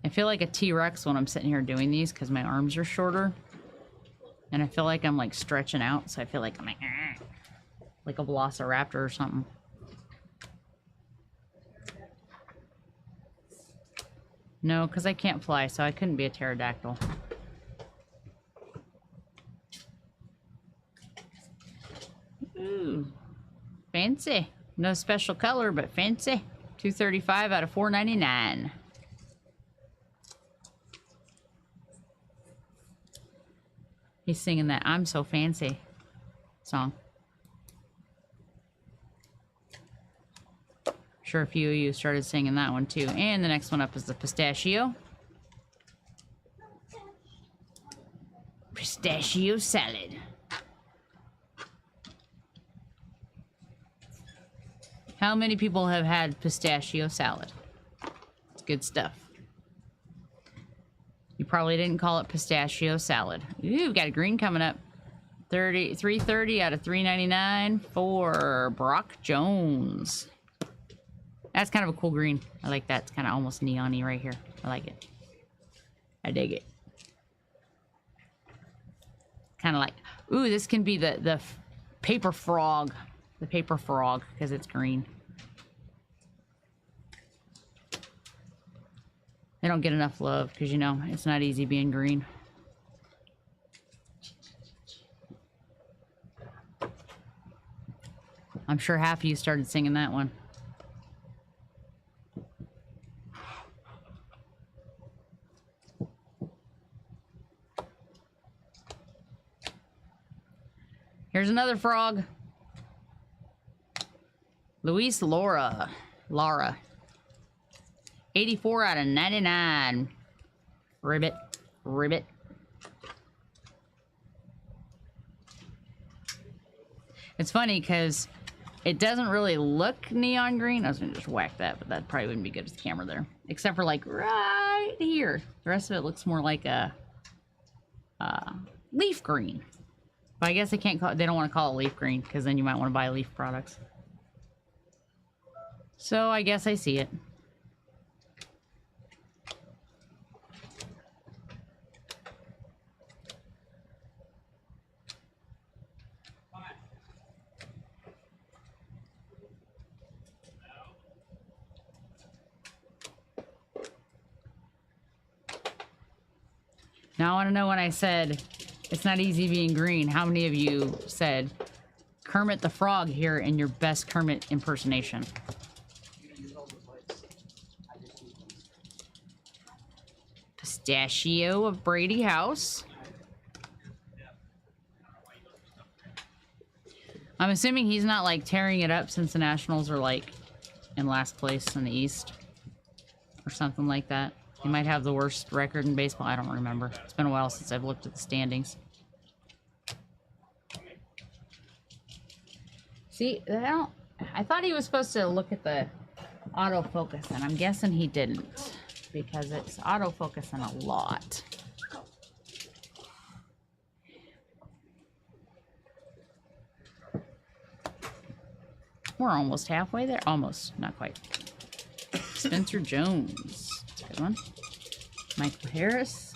I feel like a T-Rex when I'm sitting here doing these because my arms are shorter. And I feel like I'm like stretching out, so I feel like I'm like a velociraptor or something. No, because I can't fly, so I couldn't be a pterodactyl. Ooh, fancy. No special color, but fancy. 235 out of 499. He's singing that "I'm So Fancy" song. Sure, a few of you started singing that one too. And the next one up is the pistachio. Pistachio salad. How many people have had pistachio salad? It's good stuff. You probably didn't call it pistachio salad. Ooh, we've got a green coming up. 330 out of 399 for Brock Jones. That's kind of a cool green. I like that. It's kind of almost neon-y right here. I like it. I dig it. Kind of like, ooh, this can be the paper frog. The paper frog, because it's green. They don't get enough love, because, you know, it's not easy being green. I'm sure half of you started singing that one. Here's another frog. Luis Lara. 84 out of 99. Ribbit. Ribbit. It's funny because it doesn't really look neon green. I was gonna just whack that, but that probably wouldn't be good with the camera there. Except for like right here. The rest of it looks more like a leaf green. But I guess they can't call it, they don't want to call it leaf green because then you might want to buy leaf products. So I guess I see it. Now I want to know when I said it's not easy being green, how many of you said Kermit the Frog here in your best Kermit impersonation? Use all those lights. I just use them. Pistachio of Brady House. I'm assuming he's not like tearing it up since the Nationals are like in last place in the East or something like that. He might have the worst record in baseball. I don't remember. It's been a while since I've looked at the standings. See, I thought he was supposed to look at the autofocus, and I'm guessing he didn't because it's autofocusing a lot. We're almost halfway there. Almost, not quite. Spencer Jones. That's a good one. Michael Harris.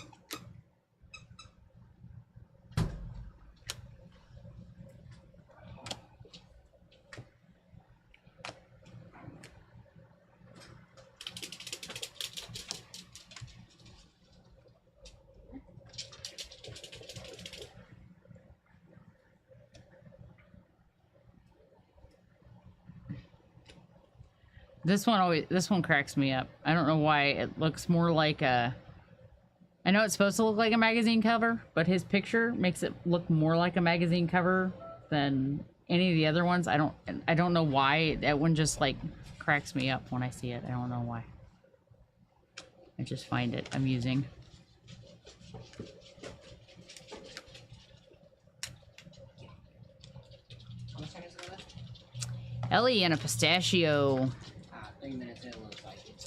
This one cracks me up. I don't know why it looks more like a, I know it's supposed to look like a magazine cover, but his picture makes it look more like a magazine cover than any of the other ones. I don't know why. That one just like cracks me up when I see it. I don't know why. I just find it amusing. How much seconds ago? Ellie and a pistachio. 3 minutes in, looks like it's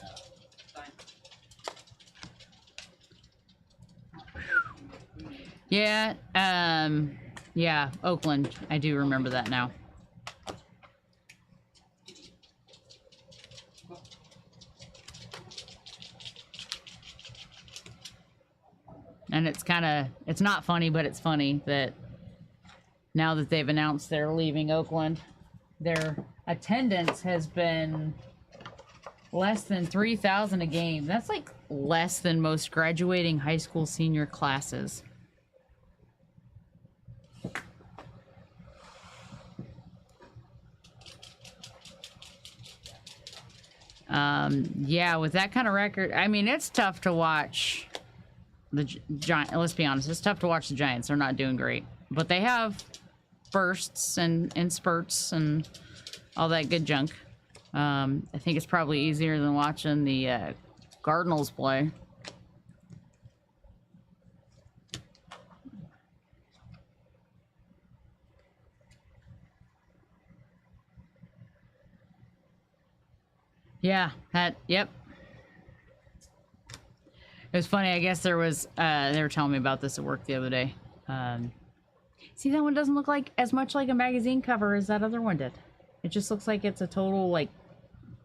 fine. Yeah, yeah, Oakland. I do remember that now. And it's not funny, but it's funny that now that they've announced they're leaving Oakland, their attendance has been less than 3,000 a game. That's like less than most graduating high school senior classes. Yeah, with that kind of record, I mean, it's tough to watch the Giants. Let's be honest, it's tough to watch the Giants. They're not doing great, but they have bursts and spurts and all that good junk. I think it's probably easier than watching the Cardinals play. Yeah, yep. It was funny, I guess there was, they were telling me about this at work the other day. See, that one doesn't look like as much like a magazine cover as that other one did. It just looks like it's a total, like,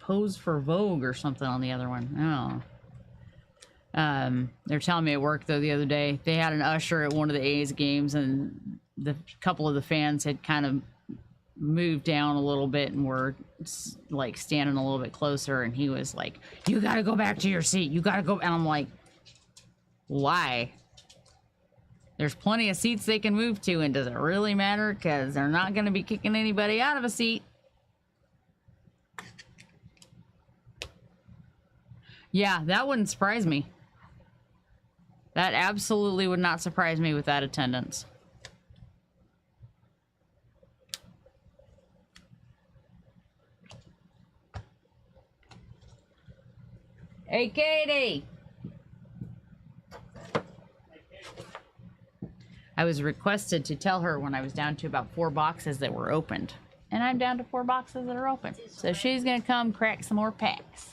pose for Vogue or something on the other one. I don't know. They were telling me at work, though, the other day, they had an usher at one of the A's games, and the couple of the fans had kind of moved down a little bit and were like standing a little bit closer, and he was like, "You gotta go back to your seat, you gotta go." And I'm like, why? There's plenty of seats they can move to, and does it really matter? Because they're not going to be kicking anybody out of a seat. Yeah, that wouldn't surprise me. That absolutely would not surprise me with that attendance. Hey, Katie! I I was requested to tell her when I was down to about 4 boxes that were opened. And I'm down to 4 boxes that are open. So she's gonna come crack some more packs.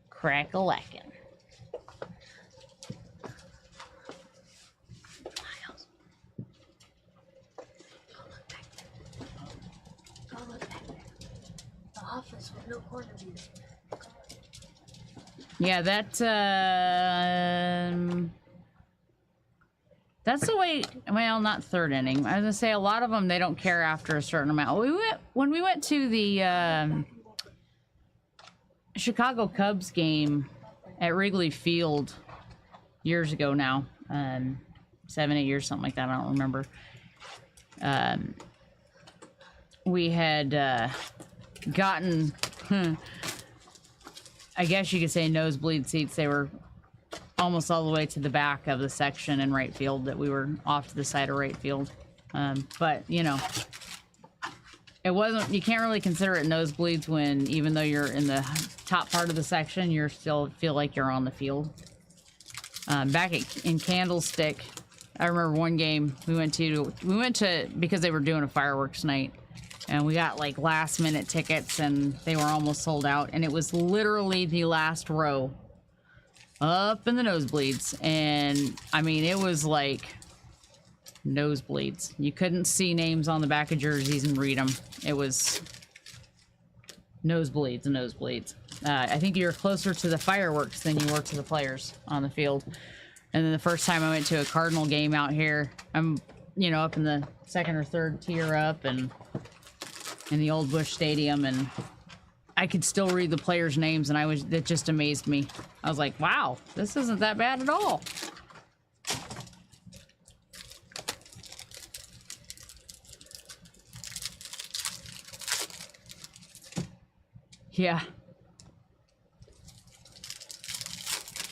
Crack-a-lackin'. Miles. Go look back there. The office with no corner view. Yeah, that's the way. Well, not third inning. I was gonna say a lot of them they don't care after a certain amount. When we went to the Chicago Cubs game at Wrigley Field years ago now, 7, 8 years, something like that. I don't remember. We had gotten, I guess you could say, nosebleed seats. They were almost all the way to the back of the section in right field, that we were off to the side of right field. But, you know, it wasn't, you can't really consider it nosebleeds when, even though you're in the top part of the section, you're still feel like you're on the field. Back in Candlestick, I remember one game we went to because they were doing a fireworks night, and we got like last minute tickets and they were almost sold out, and it was literally the last row up in the nosebleeds. And I mean, it was like nosebleeds. You couldn't see names on the back of jerseys and read them. It was nosebleeds and nosebleeds. I think you're closer to the fireworks than you were to the players on the field. And then the first time I went to a Cardinal game out here, I'm, you know, up in the second or third tier up and in the old Busch Stadium, and I could still read the players' names, and it just amazed me. I was like, wow, this isn't that bad at all. Yeah.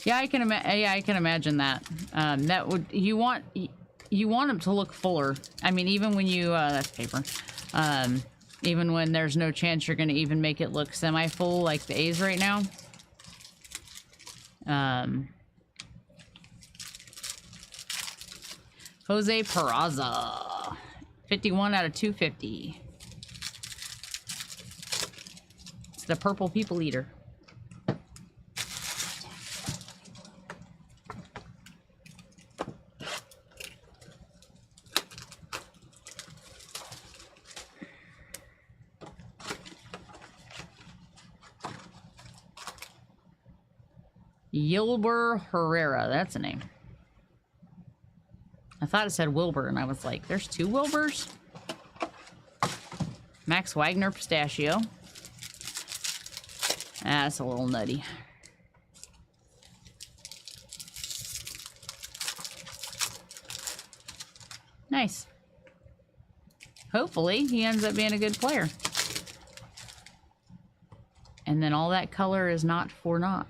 Yeah, I can imagine that. That would, you want them to look fuller. I mean, even when you that's paper. Even when there's no chance you're going to even make it look semi-full like the A's right now. Jose Peraza, 51 out of 250. It's the Purple People Eater. Yilber Herrera, that's a name. I thought it said Wilbur, and I was like, there's 2 Wilburs? Max Wagner Pistachio. That's a little nutty. Nice. Hopefully, he ends up being a good player. And then all that color is not for naught.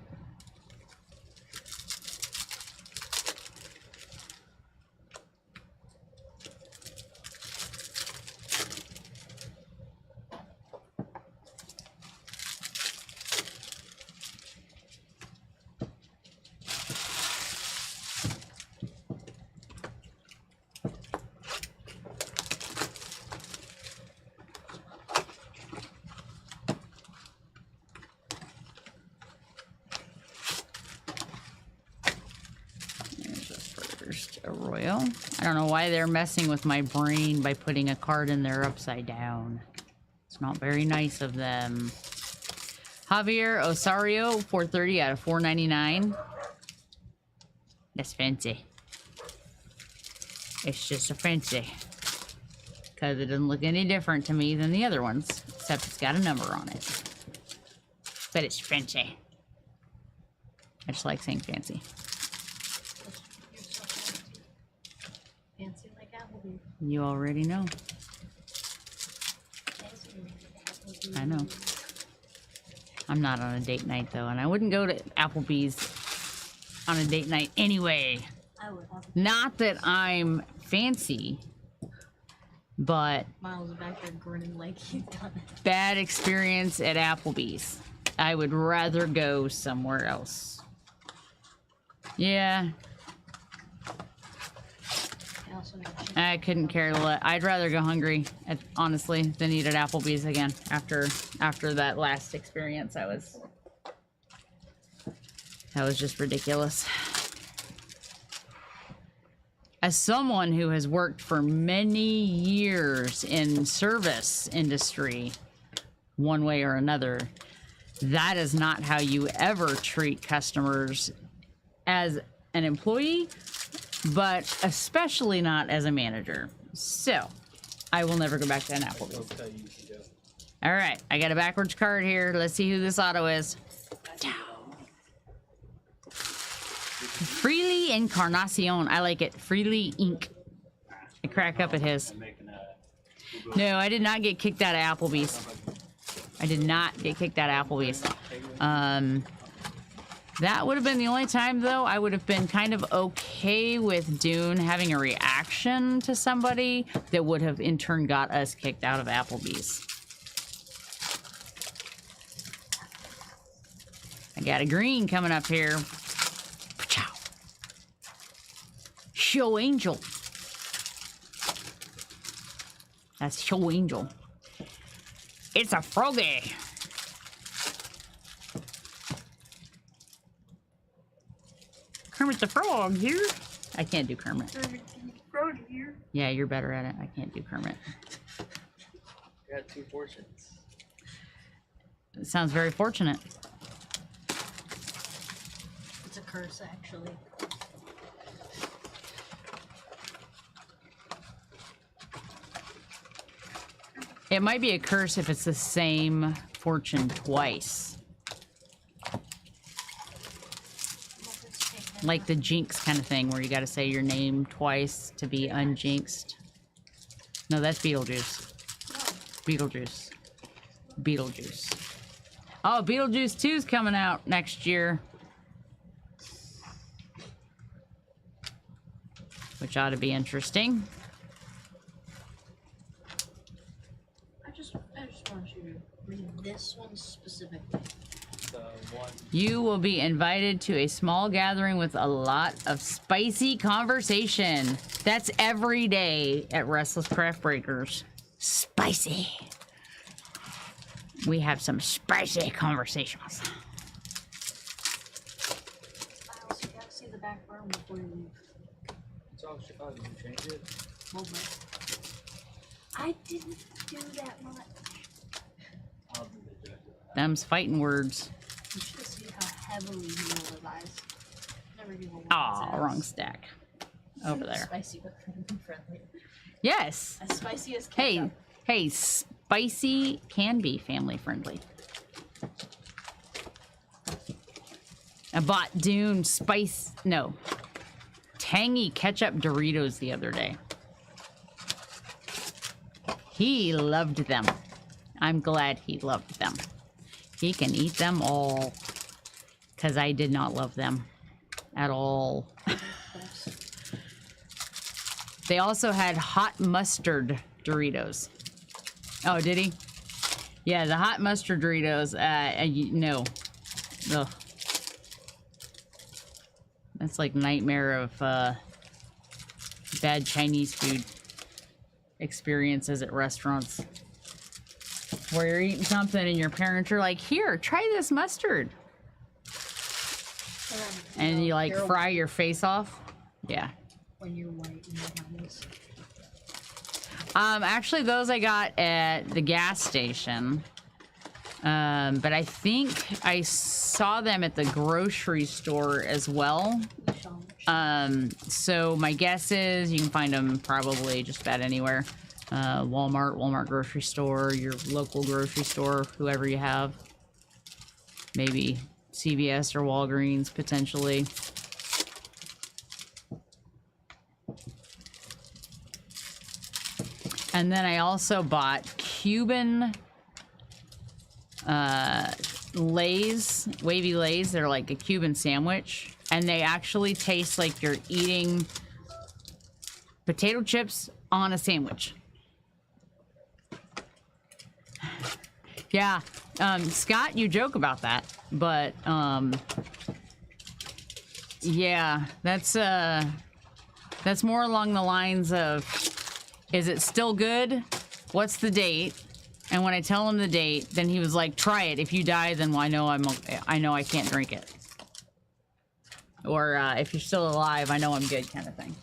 Arroyo. I don't know why they're messing with my brain by putting a card in there upside down. It's not very nice of them. Javier Osario, 430 out of 499. That's fancy. It's just a fancy. Because it doesn't look any different to me than the other ones. Except it's got a number on it. But it's fancy. I just like saying fancy. Fancy like Applebee's. You already know. I know. I'm not on a date night though, and I wouldn't go to Applebee's on a date night anyway. I would have. Not that I'm fancy, but Miles back there grinning like he's done it. bad experience at Applebee's. I would rather go somewhere else. Yeah. Yeah. also know she- I couldn't care less. I'd rather go hungry, honestly, than eat at Applebee's again after that last experience. That was just ridiculous. As someone who has worked for many years in service industry, one way or another, that is not how you ever treat customers as an employee, but especially not as a manager. So, I will never go back to an Applebee's. I'll tell you to go. All right, I got a backwards card here. Let's see who this auto is. Freely Encarnacion. I like it. Freely Ink. I crack up at his. I'm making a. No, I did not get kicked out of Applebee's. I did not get kicked out of Applebee's. That would have been the only time, though, I would have been kind of okay with Dune having a reaction to somebody that would have in turn got us kicked out of Applebee's. I got a green coming up here. Ciao. Show Angel. That's Show Angel. It's a froggy. Kermit the Frog here. I can't do Kermit. Frog here. Yeah, you're better at it. I can't do Kermit. You got 2 fortunes. It sounds very fortunate. It's a curse, actually. It might be a curse if it's the same fortune twice. Like the jinx kind of thing where you gotta say your name twice to be unjinxed. No, that's Beetlejuice. Beetlejuice. Beetlejuice. Oh, Beetlejuice 2's coming out next year. Which ought to be interesting. I just want you to read this one specifically. The one. You will be invited to a small gathering with a lot of spicy conversation. That's every day at Restless Craft Breakers. Spicy. We have some spicy conversations. Miles, you gotta see the back room before you leave. It's all shit. Oh, did you change it? Movement. I didn't do that much. I'll do the judge. Them's fighting words. You should see how heavily you roll his eyes. Never do one. Aw, wrong stack. Over there. Spicy but friendly. Yes. As spicy as Hey, ketchup. hey, spicy can be family friendly. I bought Dune tangy ketchup Doritos the other day. He loved them. I'm glad he loved them. He can eat them all. Because I did not love them at all. They also had hot mustard Doritos. Oh, did he? Yeah, the hot mustard Doritos, no. Ugh. That's like nightmare of bad Chinese food experiences at restaurants. Where you're eating something and your parents are like, here, try this mustard. And you like fry your face off. Yeah. When you're white and your hands. Actually, those I got at the gas station. But I think I saw them at the grocery store as well. So my guess is you can find them probably just about anywhere. Walmart grocery store, your local grocery store, whoever you have. Maybe CVS or Walgreens, potentially. And then I also bought Cuban Lay's, wavy Lay's. They're like a Cuban sandwich. And they actually taste like you're eating potato chips on a sandwich. Yeah, Scott, you joke about that, but yeah, that's That's more along the lines of, is it still good? What's the date? And when I tell him the date, then he was like, try it. If you die, then I know I can't drink it. Or if you're still alive, I know I'm good, kind of thing.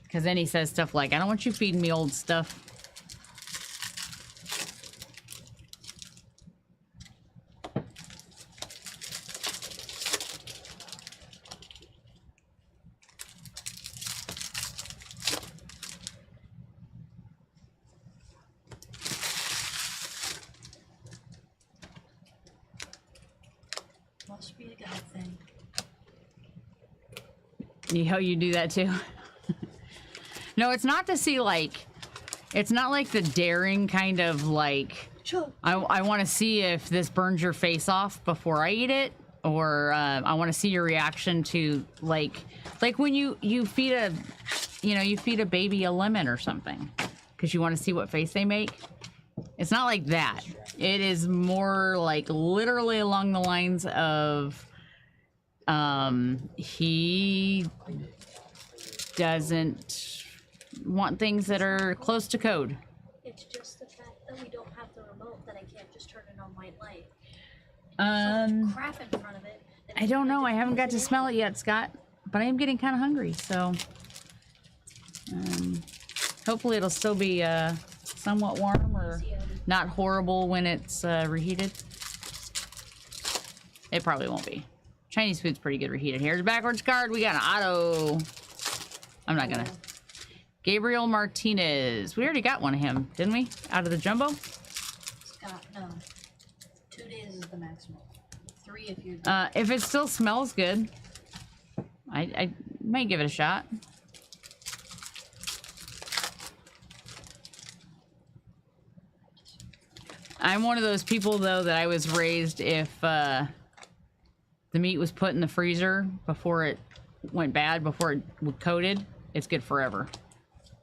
Because then he says stuff like, I don't want you feeding me old stuff. Must be a God thing. You do that too? No, it's not to see like, it's not like the daring kind of like, Sure. I want to see if this burns your face off before I eat it, or I want to see your reaction to like when you feed a, you feed a baby a lemon or something, because you want to see what face they make. It's not like that. It is more like literally along the lines of, he doesn't want things that are close to code. It's just the fact that we don't have the remote that I can't just turn it on white light. Crap in front of it. I don't know. I haven't got to smell it yet, Scott, but I am getting kind of hungry, so hopefully it'll still be somewhat warm or not horrible when it's reheated. It probably won't be. Chinese food's pretty good reheated. Here's a backwards card. We got an auto. I'm not gonna. Gabriel Martinez. We already got one of him, didn't we? Out of the jumbo? Scott, no. 2 days is the maximum. 3 if you're... If it still smells good, I might give it a shot. I'm one of those people, though, that I was raised if the meat was put in the freezer before it went bad, before it coated, it's good forever.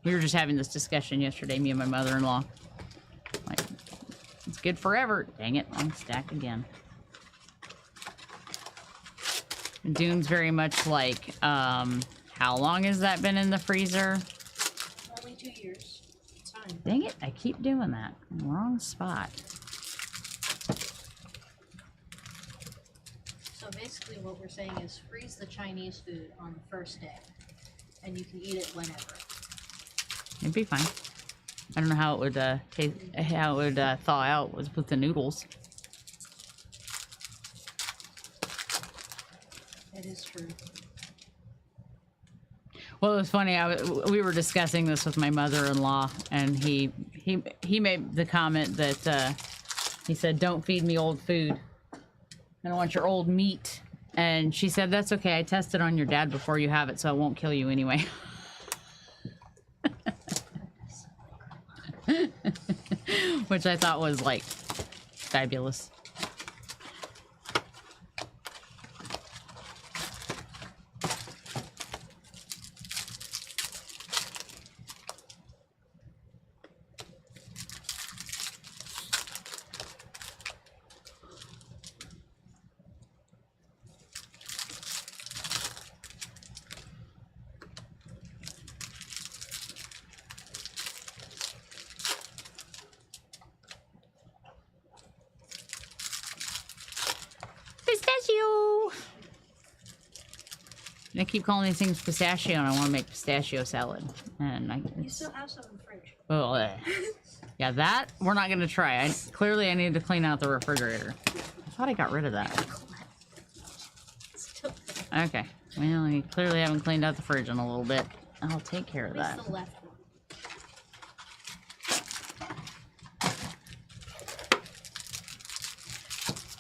We were just having this discussion yesterday, me and my mother-in-law. Like, it's good forever. Dang it, I'm stacked again. And Dune's very much like, how long has that been in the freezer? Only 2 years. It's fine. Dang it, I keep doing that. Wrong spot. So basically what we're saying is freeze the Chinese food on the first day. And you can eat it whenever. It'd be fine. I don't know how it would taste, how it would thaw out with the noodles. It is true. Well, it was funny. We were discussing this with my mother-in-law, and he made the comment that he said, "Don't feed me old food. I don't want your old meat." And she said, "That's okay. I tested on your dad before you have it, so it won't kill you anyway." Which I thought was like fabulous. Pistachio! I keep calling these things pistachio, and I want to make pistachio salad. And You still have some in the fridge. oh, yeah, that we're not gonna try. Clearly, I need to clean out the refrigerator. I thought I got rid of that. Still Okay, well, I clearly haven't cleaned out the fridge in a little bit. I'll take care of that. the left one.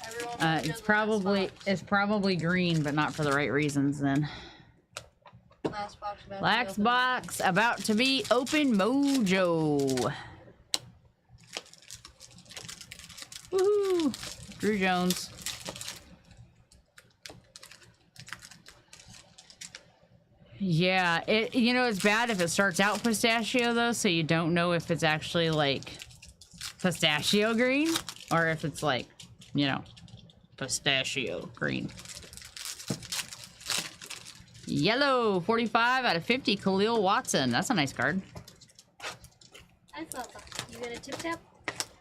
Everyone It's probably green, but not for the right reasons. Then last box about Black's to be opened. box about to be open. Mojo. Woohoo! Drew Jones. Yeah, it's bad if it starts out pistachio though, so you don't know if it's actually like pistachio green or if it's like, pistachio green. Yellow, 45 out of 50, Khalil Watson. That's a nice card. I thought that. You gonna tip tap?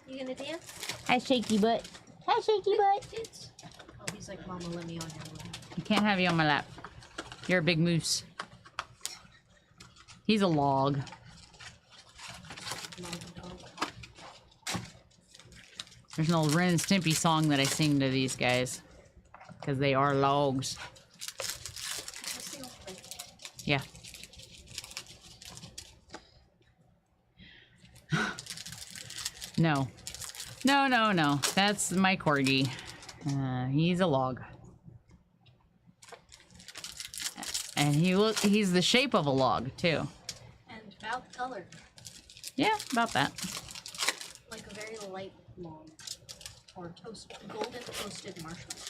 You gonna dance? Hi, shaky butt. Hi, shaky butt. It's. Oh, he's like, Mama, let me on your lap. I can't have you on my lap. You're a big moose. He's a log. Mama, dog. There's an old Ren and Stimpy song that I sing to these guys. Because they are logs. What's the old thing? Yeah. No. No, no, no. That's my corgi. He's a log. And he's the shape of a log, too. And about the color. Yeah, about that. Like a very light long. Or golden toasted marshmallow.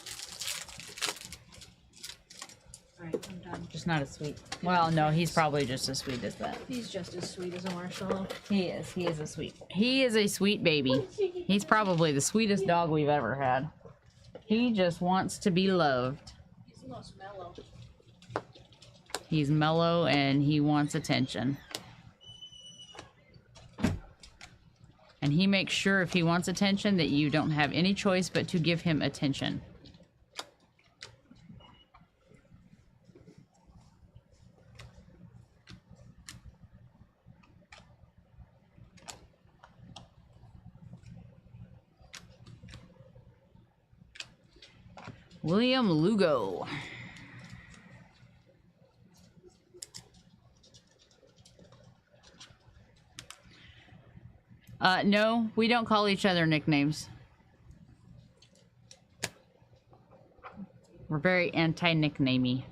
Alright, I'm done. Just not as sweet. Well, no, he's probably just as sweet as that. He's just as sweet as a marshmallow. He is. He is a sweet. He is a sweet baby. He's probably the sweetest dog we've ever had. He just wants to be loved. He's the most mellow. He's mellow and he wants attention. And he makes sure if he wants attention that you don't have any choice but to give him attention. William Lugo. No, we don't call each other nicknames. We're very anti-nicknamey.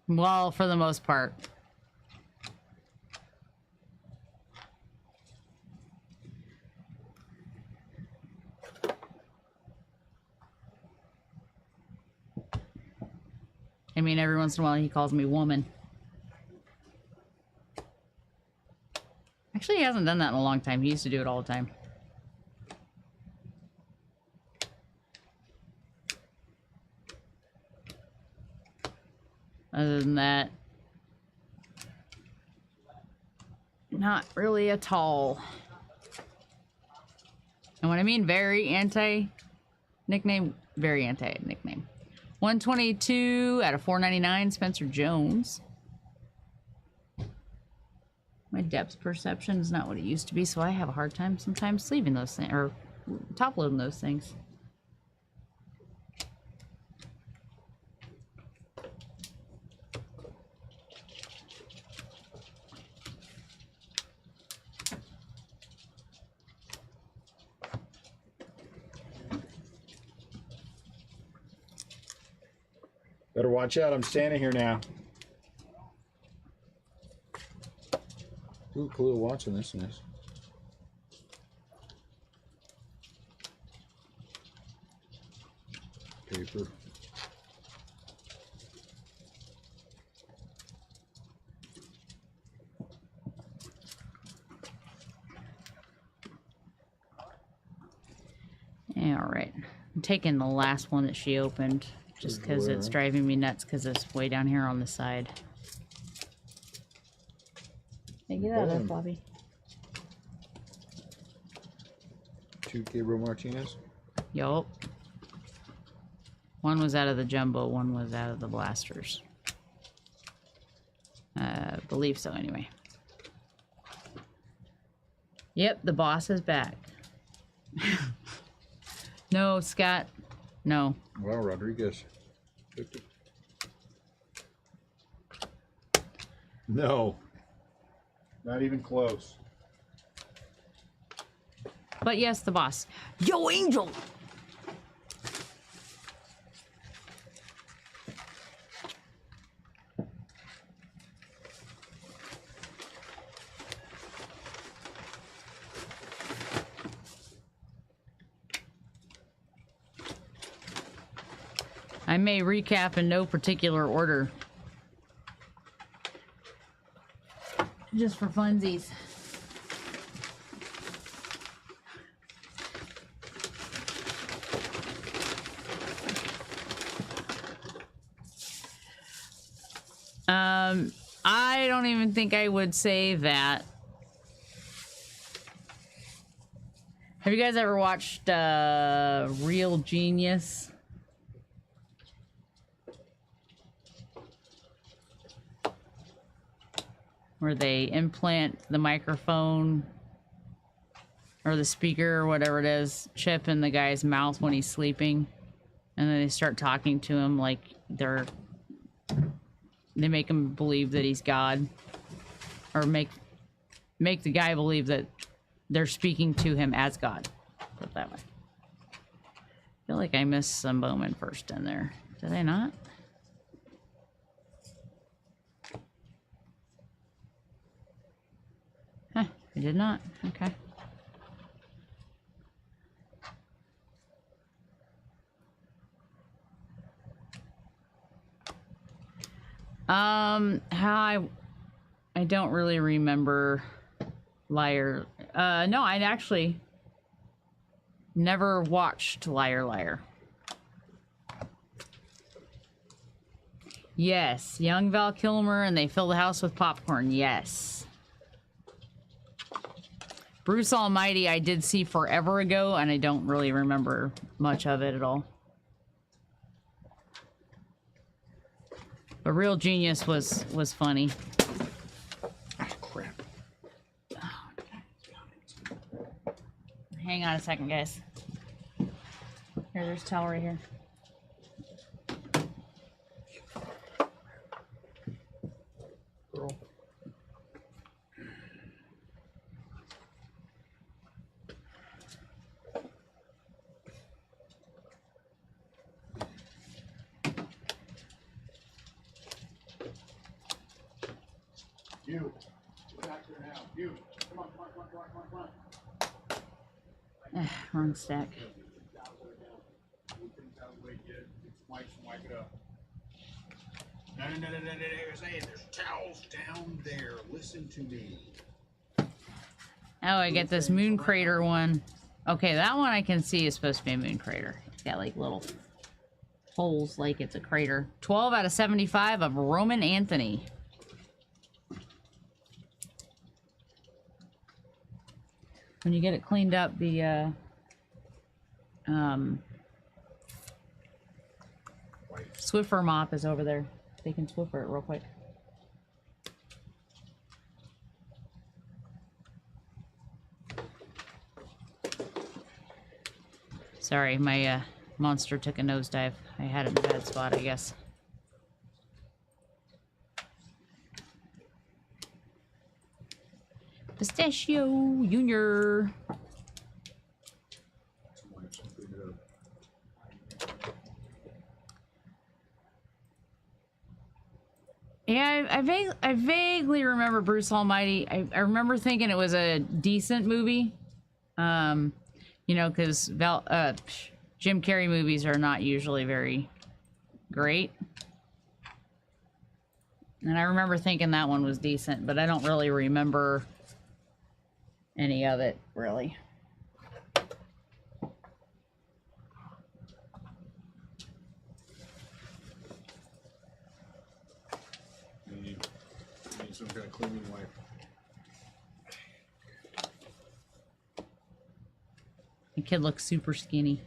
Well, for the most part. I mean, every once in a while he calls me woman. Actually, he hasn't done that in a long time. He used to do it all the time. Other than that, not really at all. And when I mean very anti-nickname, very anti-nickname. 122 out of 499, Spencer Jones. My depth perception is not what it used to be, so I have a hard time sometimes sleeving those things, or top loading those things. Better watch out. I'm standing here now. Ooh, Khalil Watson. That's nice. Paper. Yeah, all right. I'm taking the last one that she opened just because it's driving me nuts because it's way down here on the side. Hey, get out of there, Bobby. 2 Gabriel Martinez. Yup. One was out of the jumbo, one was out of the blasters. Believe so, anyway. Yep, the boss is back. No, Scott. No. Wow, Rodriguez. No. Not even close. But yes, the boss. Yo, Angel! I may recap in no particular order. Just for funsies. I don't even think I would say that. Have you guys ever watched Real Genius? Where they implant the microphone or the speaker or whatever it is chip in the guy's mouth when he's sleeping, and then they start talking to him like they make him believe that he's God, or make the guy believe that they're speaking to him as God. Put it that way. I feel like I missed some Bowman first in there. Did I not? Huh, I did not. Okay. How I don't really remember Liar. No, I actually never watched Liar Liar. Yes, young Val Kilmer, and they fill the house with popcorn. Yes. Bruce Almighty I did see forever ago, and I don't really remember much of it at all. But Real Genius was funny. Ah, crap. Hang on a second, guys. Here, there's a towel right here. Girl. You. Get back here now. You. Come on, come on, come on, come on, come on, come on. Wrong stack. Wipe it up. No. Say there's towels down there. Listen to me. Oh, I get this moon crater one. Okay, that one I can see is supposed to be a moon crater. It's got like little holes like it's a crater. 12 out of 75 of Roman Anthony. When you get it cleaned up, the Swiffer mop is over there. They can Swiffer it real quick. Sorry, my monster took a nosedive. I had it in a bad spot, I guess. Pistachio Junior. Yeah, I vaguely remember Bruce Almighty. I remember thinking it was a decent movie. You know, because Jim Carrey movies are not usually very great. And I remember thinking that one was decent, but I don't really remember any of it, really. You need some kind of cleaning wipe. The kid looks super skinny.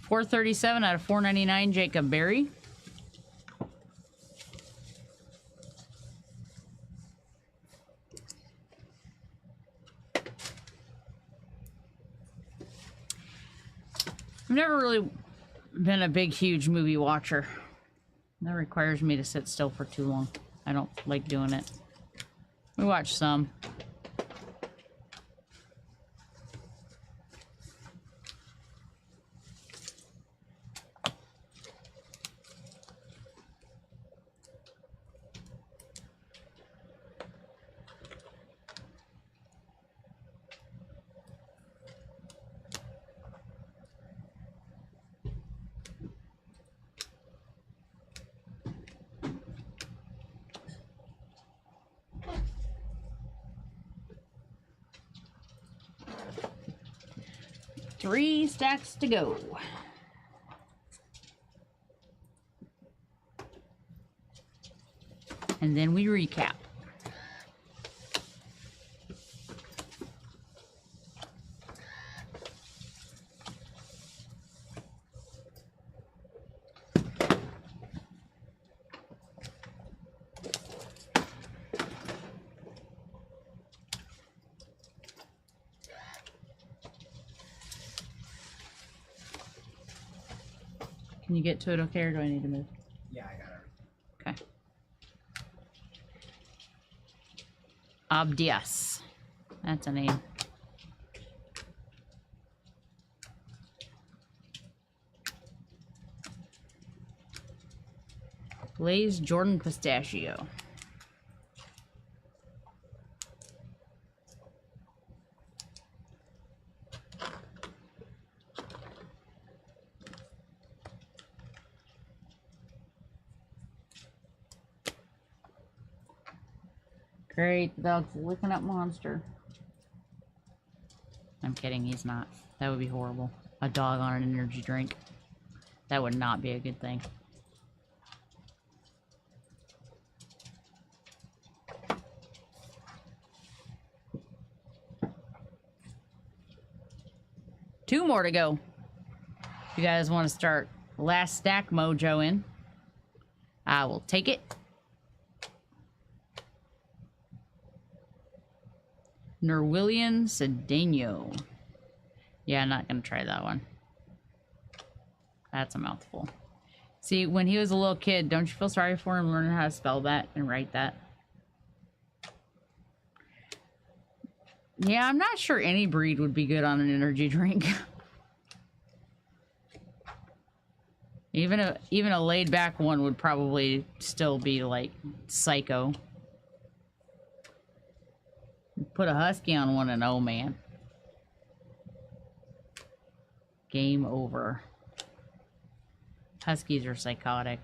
$437 out of $499, Jacob Berry. I've never really been a big, huge movie watcher. That requires me to sit still for too long. I don't like doing it. We watch some. 3 stacks to go. And then we recap. Can you get to it okay, or do I need to move? Yeah, I got it. Okay. Obdias. That's a name. Glazed Jordan Pistachio. Great, the dog's licking up Monster. I'm kidding, he's not. That would be horrible. A dog on an energy drink. That would not be a good thing. Two more to go. If you guys want to start last stack mojo in, I will take it. Nerwillian Cedeno. Yeah, I'm not going to try that one. That's a mouthful. See, when he was a little kid, don't you feel sorry for him learning how to spell that and write that? Yeah, I'm not sure any breed would be good on an energy drink. Even a laid back one would probably still be like psycho. Put a husky on one and oh man. Game over. Huskies are psychotic.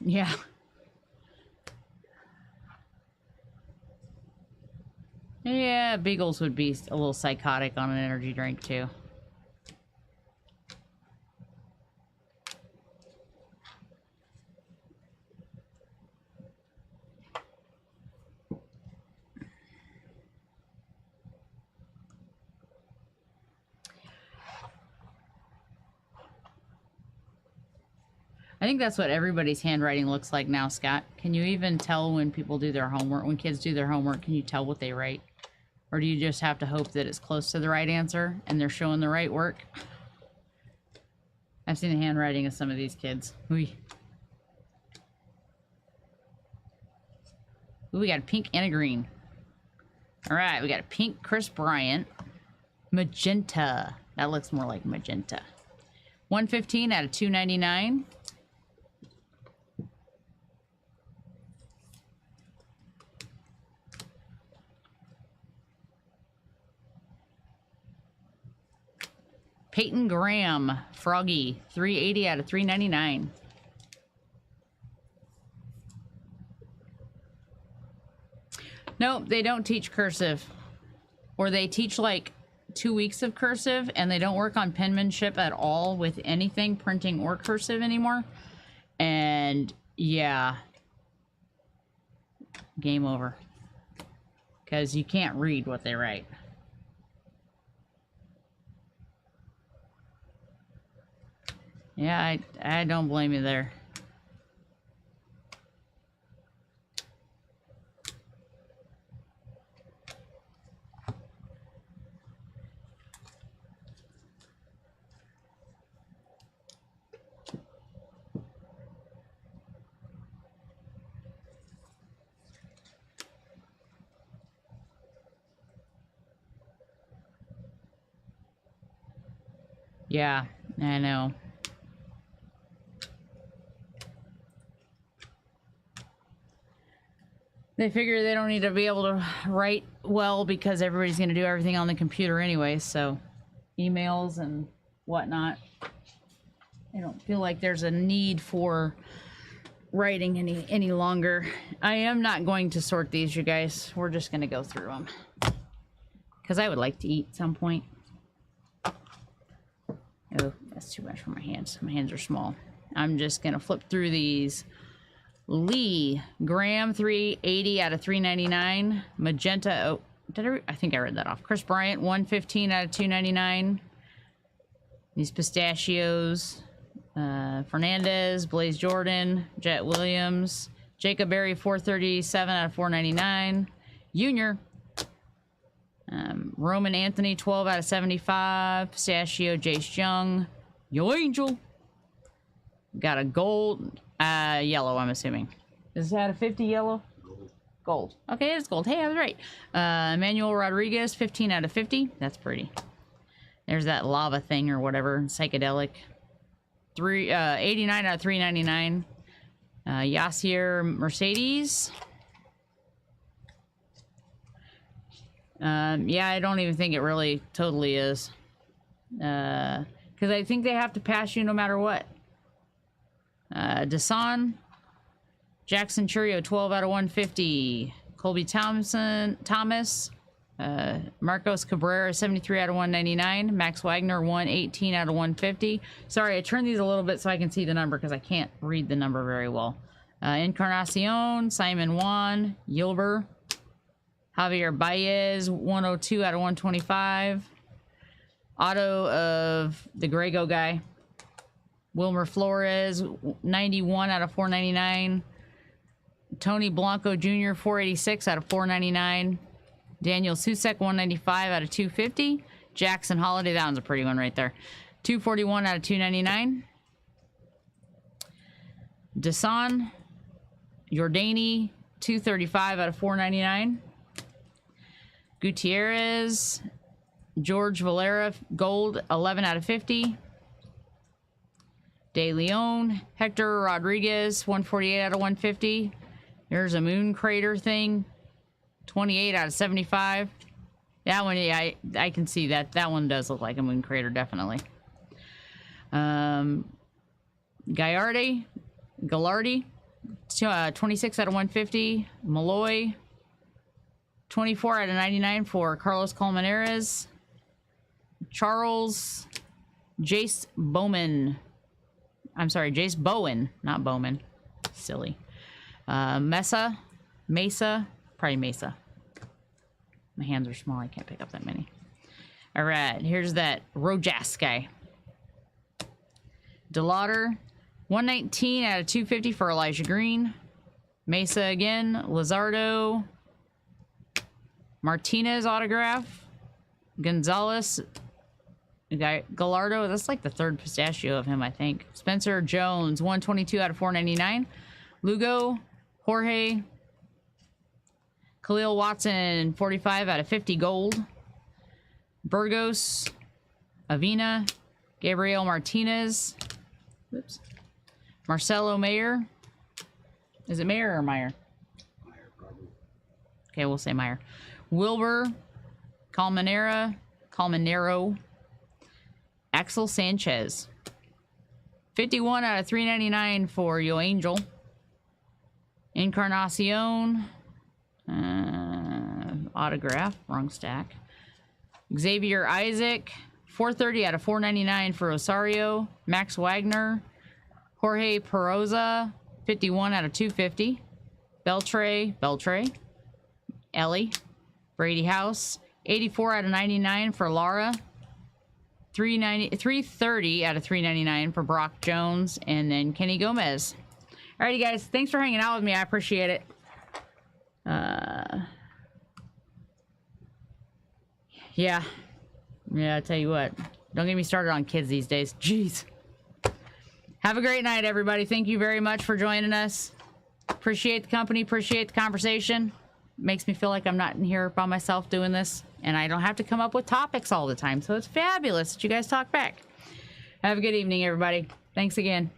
Yeah. Yeah, beagles would be a little psychotic on an energy drink too. I think that's what everybody's handwriting looks like now, Scott. Can you even tell when people do their homework? When kids do their homework, can you tell what they write? Or do you just have to hope that it's close to the right answer and they're showing the right work? I've seen the handwriting of some of these kids. Ooh, we got a pink and a green. All right, we got a pink Chris Bryant. Magenta. That looks more like magenta. 115 out of 299. Peyton Graham, Froggy, 380 out of 399. Nope, they don't teach cursive. Or they teach like 2 weeks of cursive and they don't work on penmanship at all with anything printing or cursive anymore. And yeah, game over. Because you can't read what they write. Yeah, I don't blame you there. Yeah, I know. They figure they don't need to be able to write well, because everybody's going to do everything on the computer anyway, so emails and whatnot. I don't feel like there's a need for writing any longer. I am not going to sort these, you guys. We're just going to go through them. Because I would like to eat at some point. Oh, that's too much for my hands. My hands are small. I'm just going to flip through these. Lee, Graham, 380 out of 399. Magenta, oh, I think I read that off. Chris Bryant, 115 out of 299. These pistachios. Fernandez, Blaze Jordan, Jet Williams, Jacob Berry, 437 out of 499. Junior. Roman Anthony, 12 out of 75. Pistachio, Jace Young. Yo Angel. Got a gold, yellow, I'm assuming. Is that a 50 yellow? Gold. Okay, it's gold. Hey, I was right. Emmanuel Rodriguez, 15 out of 50. That's pretty. There's that lava thing or whatever, psychedelic. 89 out of 399. Yasier Mercedes. Yeah, I don't even think it really totally is. Because I think they have to pass you no matter what. Desan. Jackson Churio, 12 out of 150. Colby Thomas. Marcos Cabrera, 73 out of 199. Max Wagner, 118 out of 150. Sorry, I turned these a little bit so I can see the number because I can't read the number very well. Encarnacion, Simon Juan, Yilber. Javier Baez, 102 out of 125. Auto of the Grego guy. Wilmer Flores, 91 out of 499. Tony Blanco Jr., 486 out of 499. Daniel Susek, 195 out of 250. Jackson Holiday, that one's a pretty one right there. 241 out of 299. Desan Jordani, 235 out of 499. Gutierrez, George Valera, gold, 11 out of 50. De Leon, Hector Rodriguez, 148 out of 150. There's a moon crater thing, 28 out of 75. That one, yeah, I can see that. That one does look like a moon crater, definitely. Gallardi, 26 out of 150. Malloy, 24 out of 99 for Carlos Colmenares. Charles, Jace Bowman. I'm sorry, Jace Bowen, not Bowman. Silly. Mesa, probably Mesa. My hands are small, I can't pick up that many. All right, here's that Rojas guy. DeLauder, 119 out of 250 for Elijah Green. Mesa again, Lizardo. Martinez autograph. Gonzalez. Gallardo, that's like the third pistachio of him, I think. Spencer Jones, 122 out of 499. Lugo, Jorge. Khalil Watson, 45 out of 50 gold. Burgos, Avina, Gabriel Martinez. Oops. Marcelo Mayer. Is it Mayer or Meyer? Meyer, probably. Okay, we'll say Meyer. Wilbur, Colmenero, Axel Sanchez. 51 out of 399 for Yo Angel. Encarnacion. Autograph, wrong stack. Xavier Isaac, 430 out of 499 for Rosario. Max Wagner. Jorge Peroza, 51 out of 250. Beltre. Ellie. Brady House, 84 out of 99 for Lara. 330 out of 399 for Brock Jones. And then Kenny Gomez. Alrighty, guys. Thanks for hanging out with me. I appreciate it. Yeah, I tell you what. Don't get me started on kids these days. Jeez. Have a great night, everybody. Thank you very much for joining us. Appreciate the company. Appreciate the conversation. Makes me feel like I'm not in here by myself doing this. And I don't have to come up with topics all the time. So it's fabulous that you guys talk back. Have a good evening, everybody. Thanks again.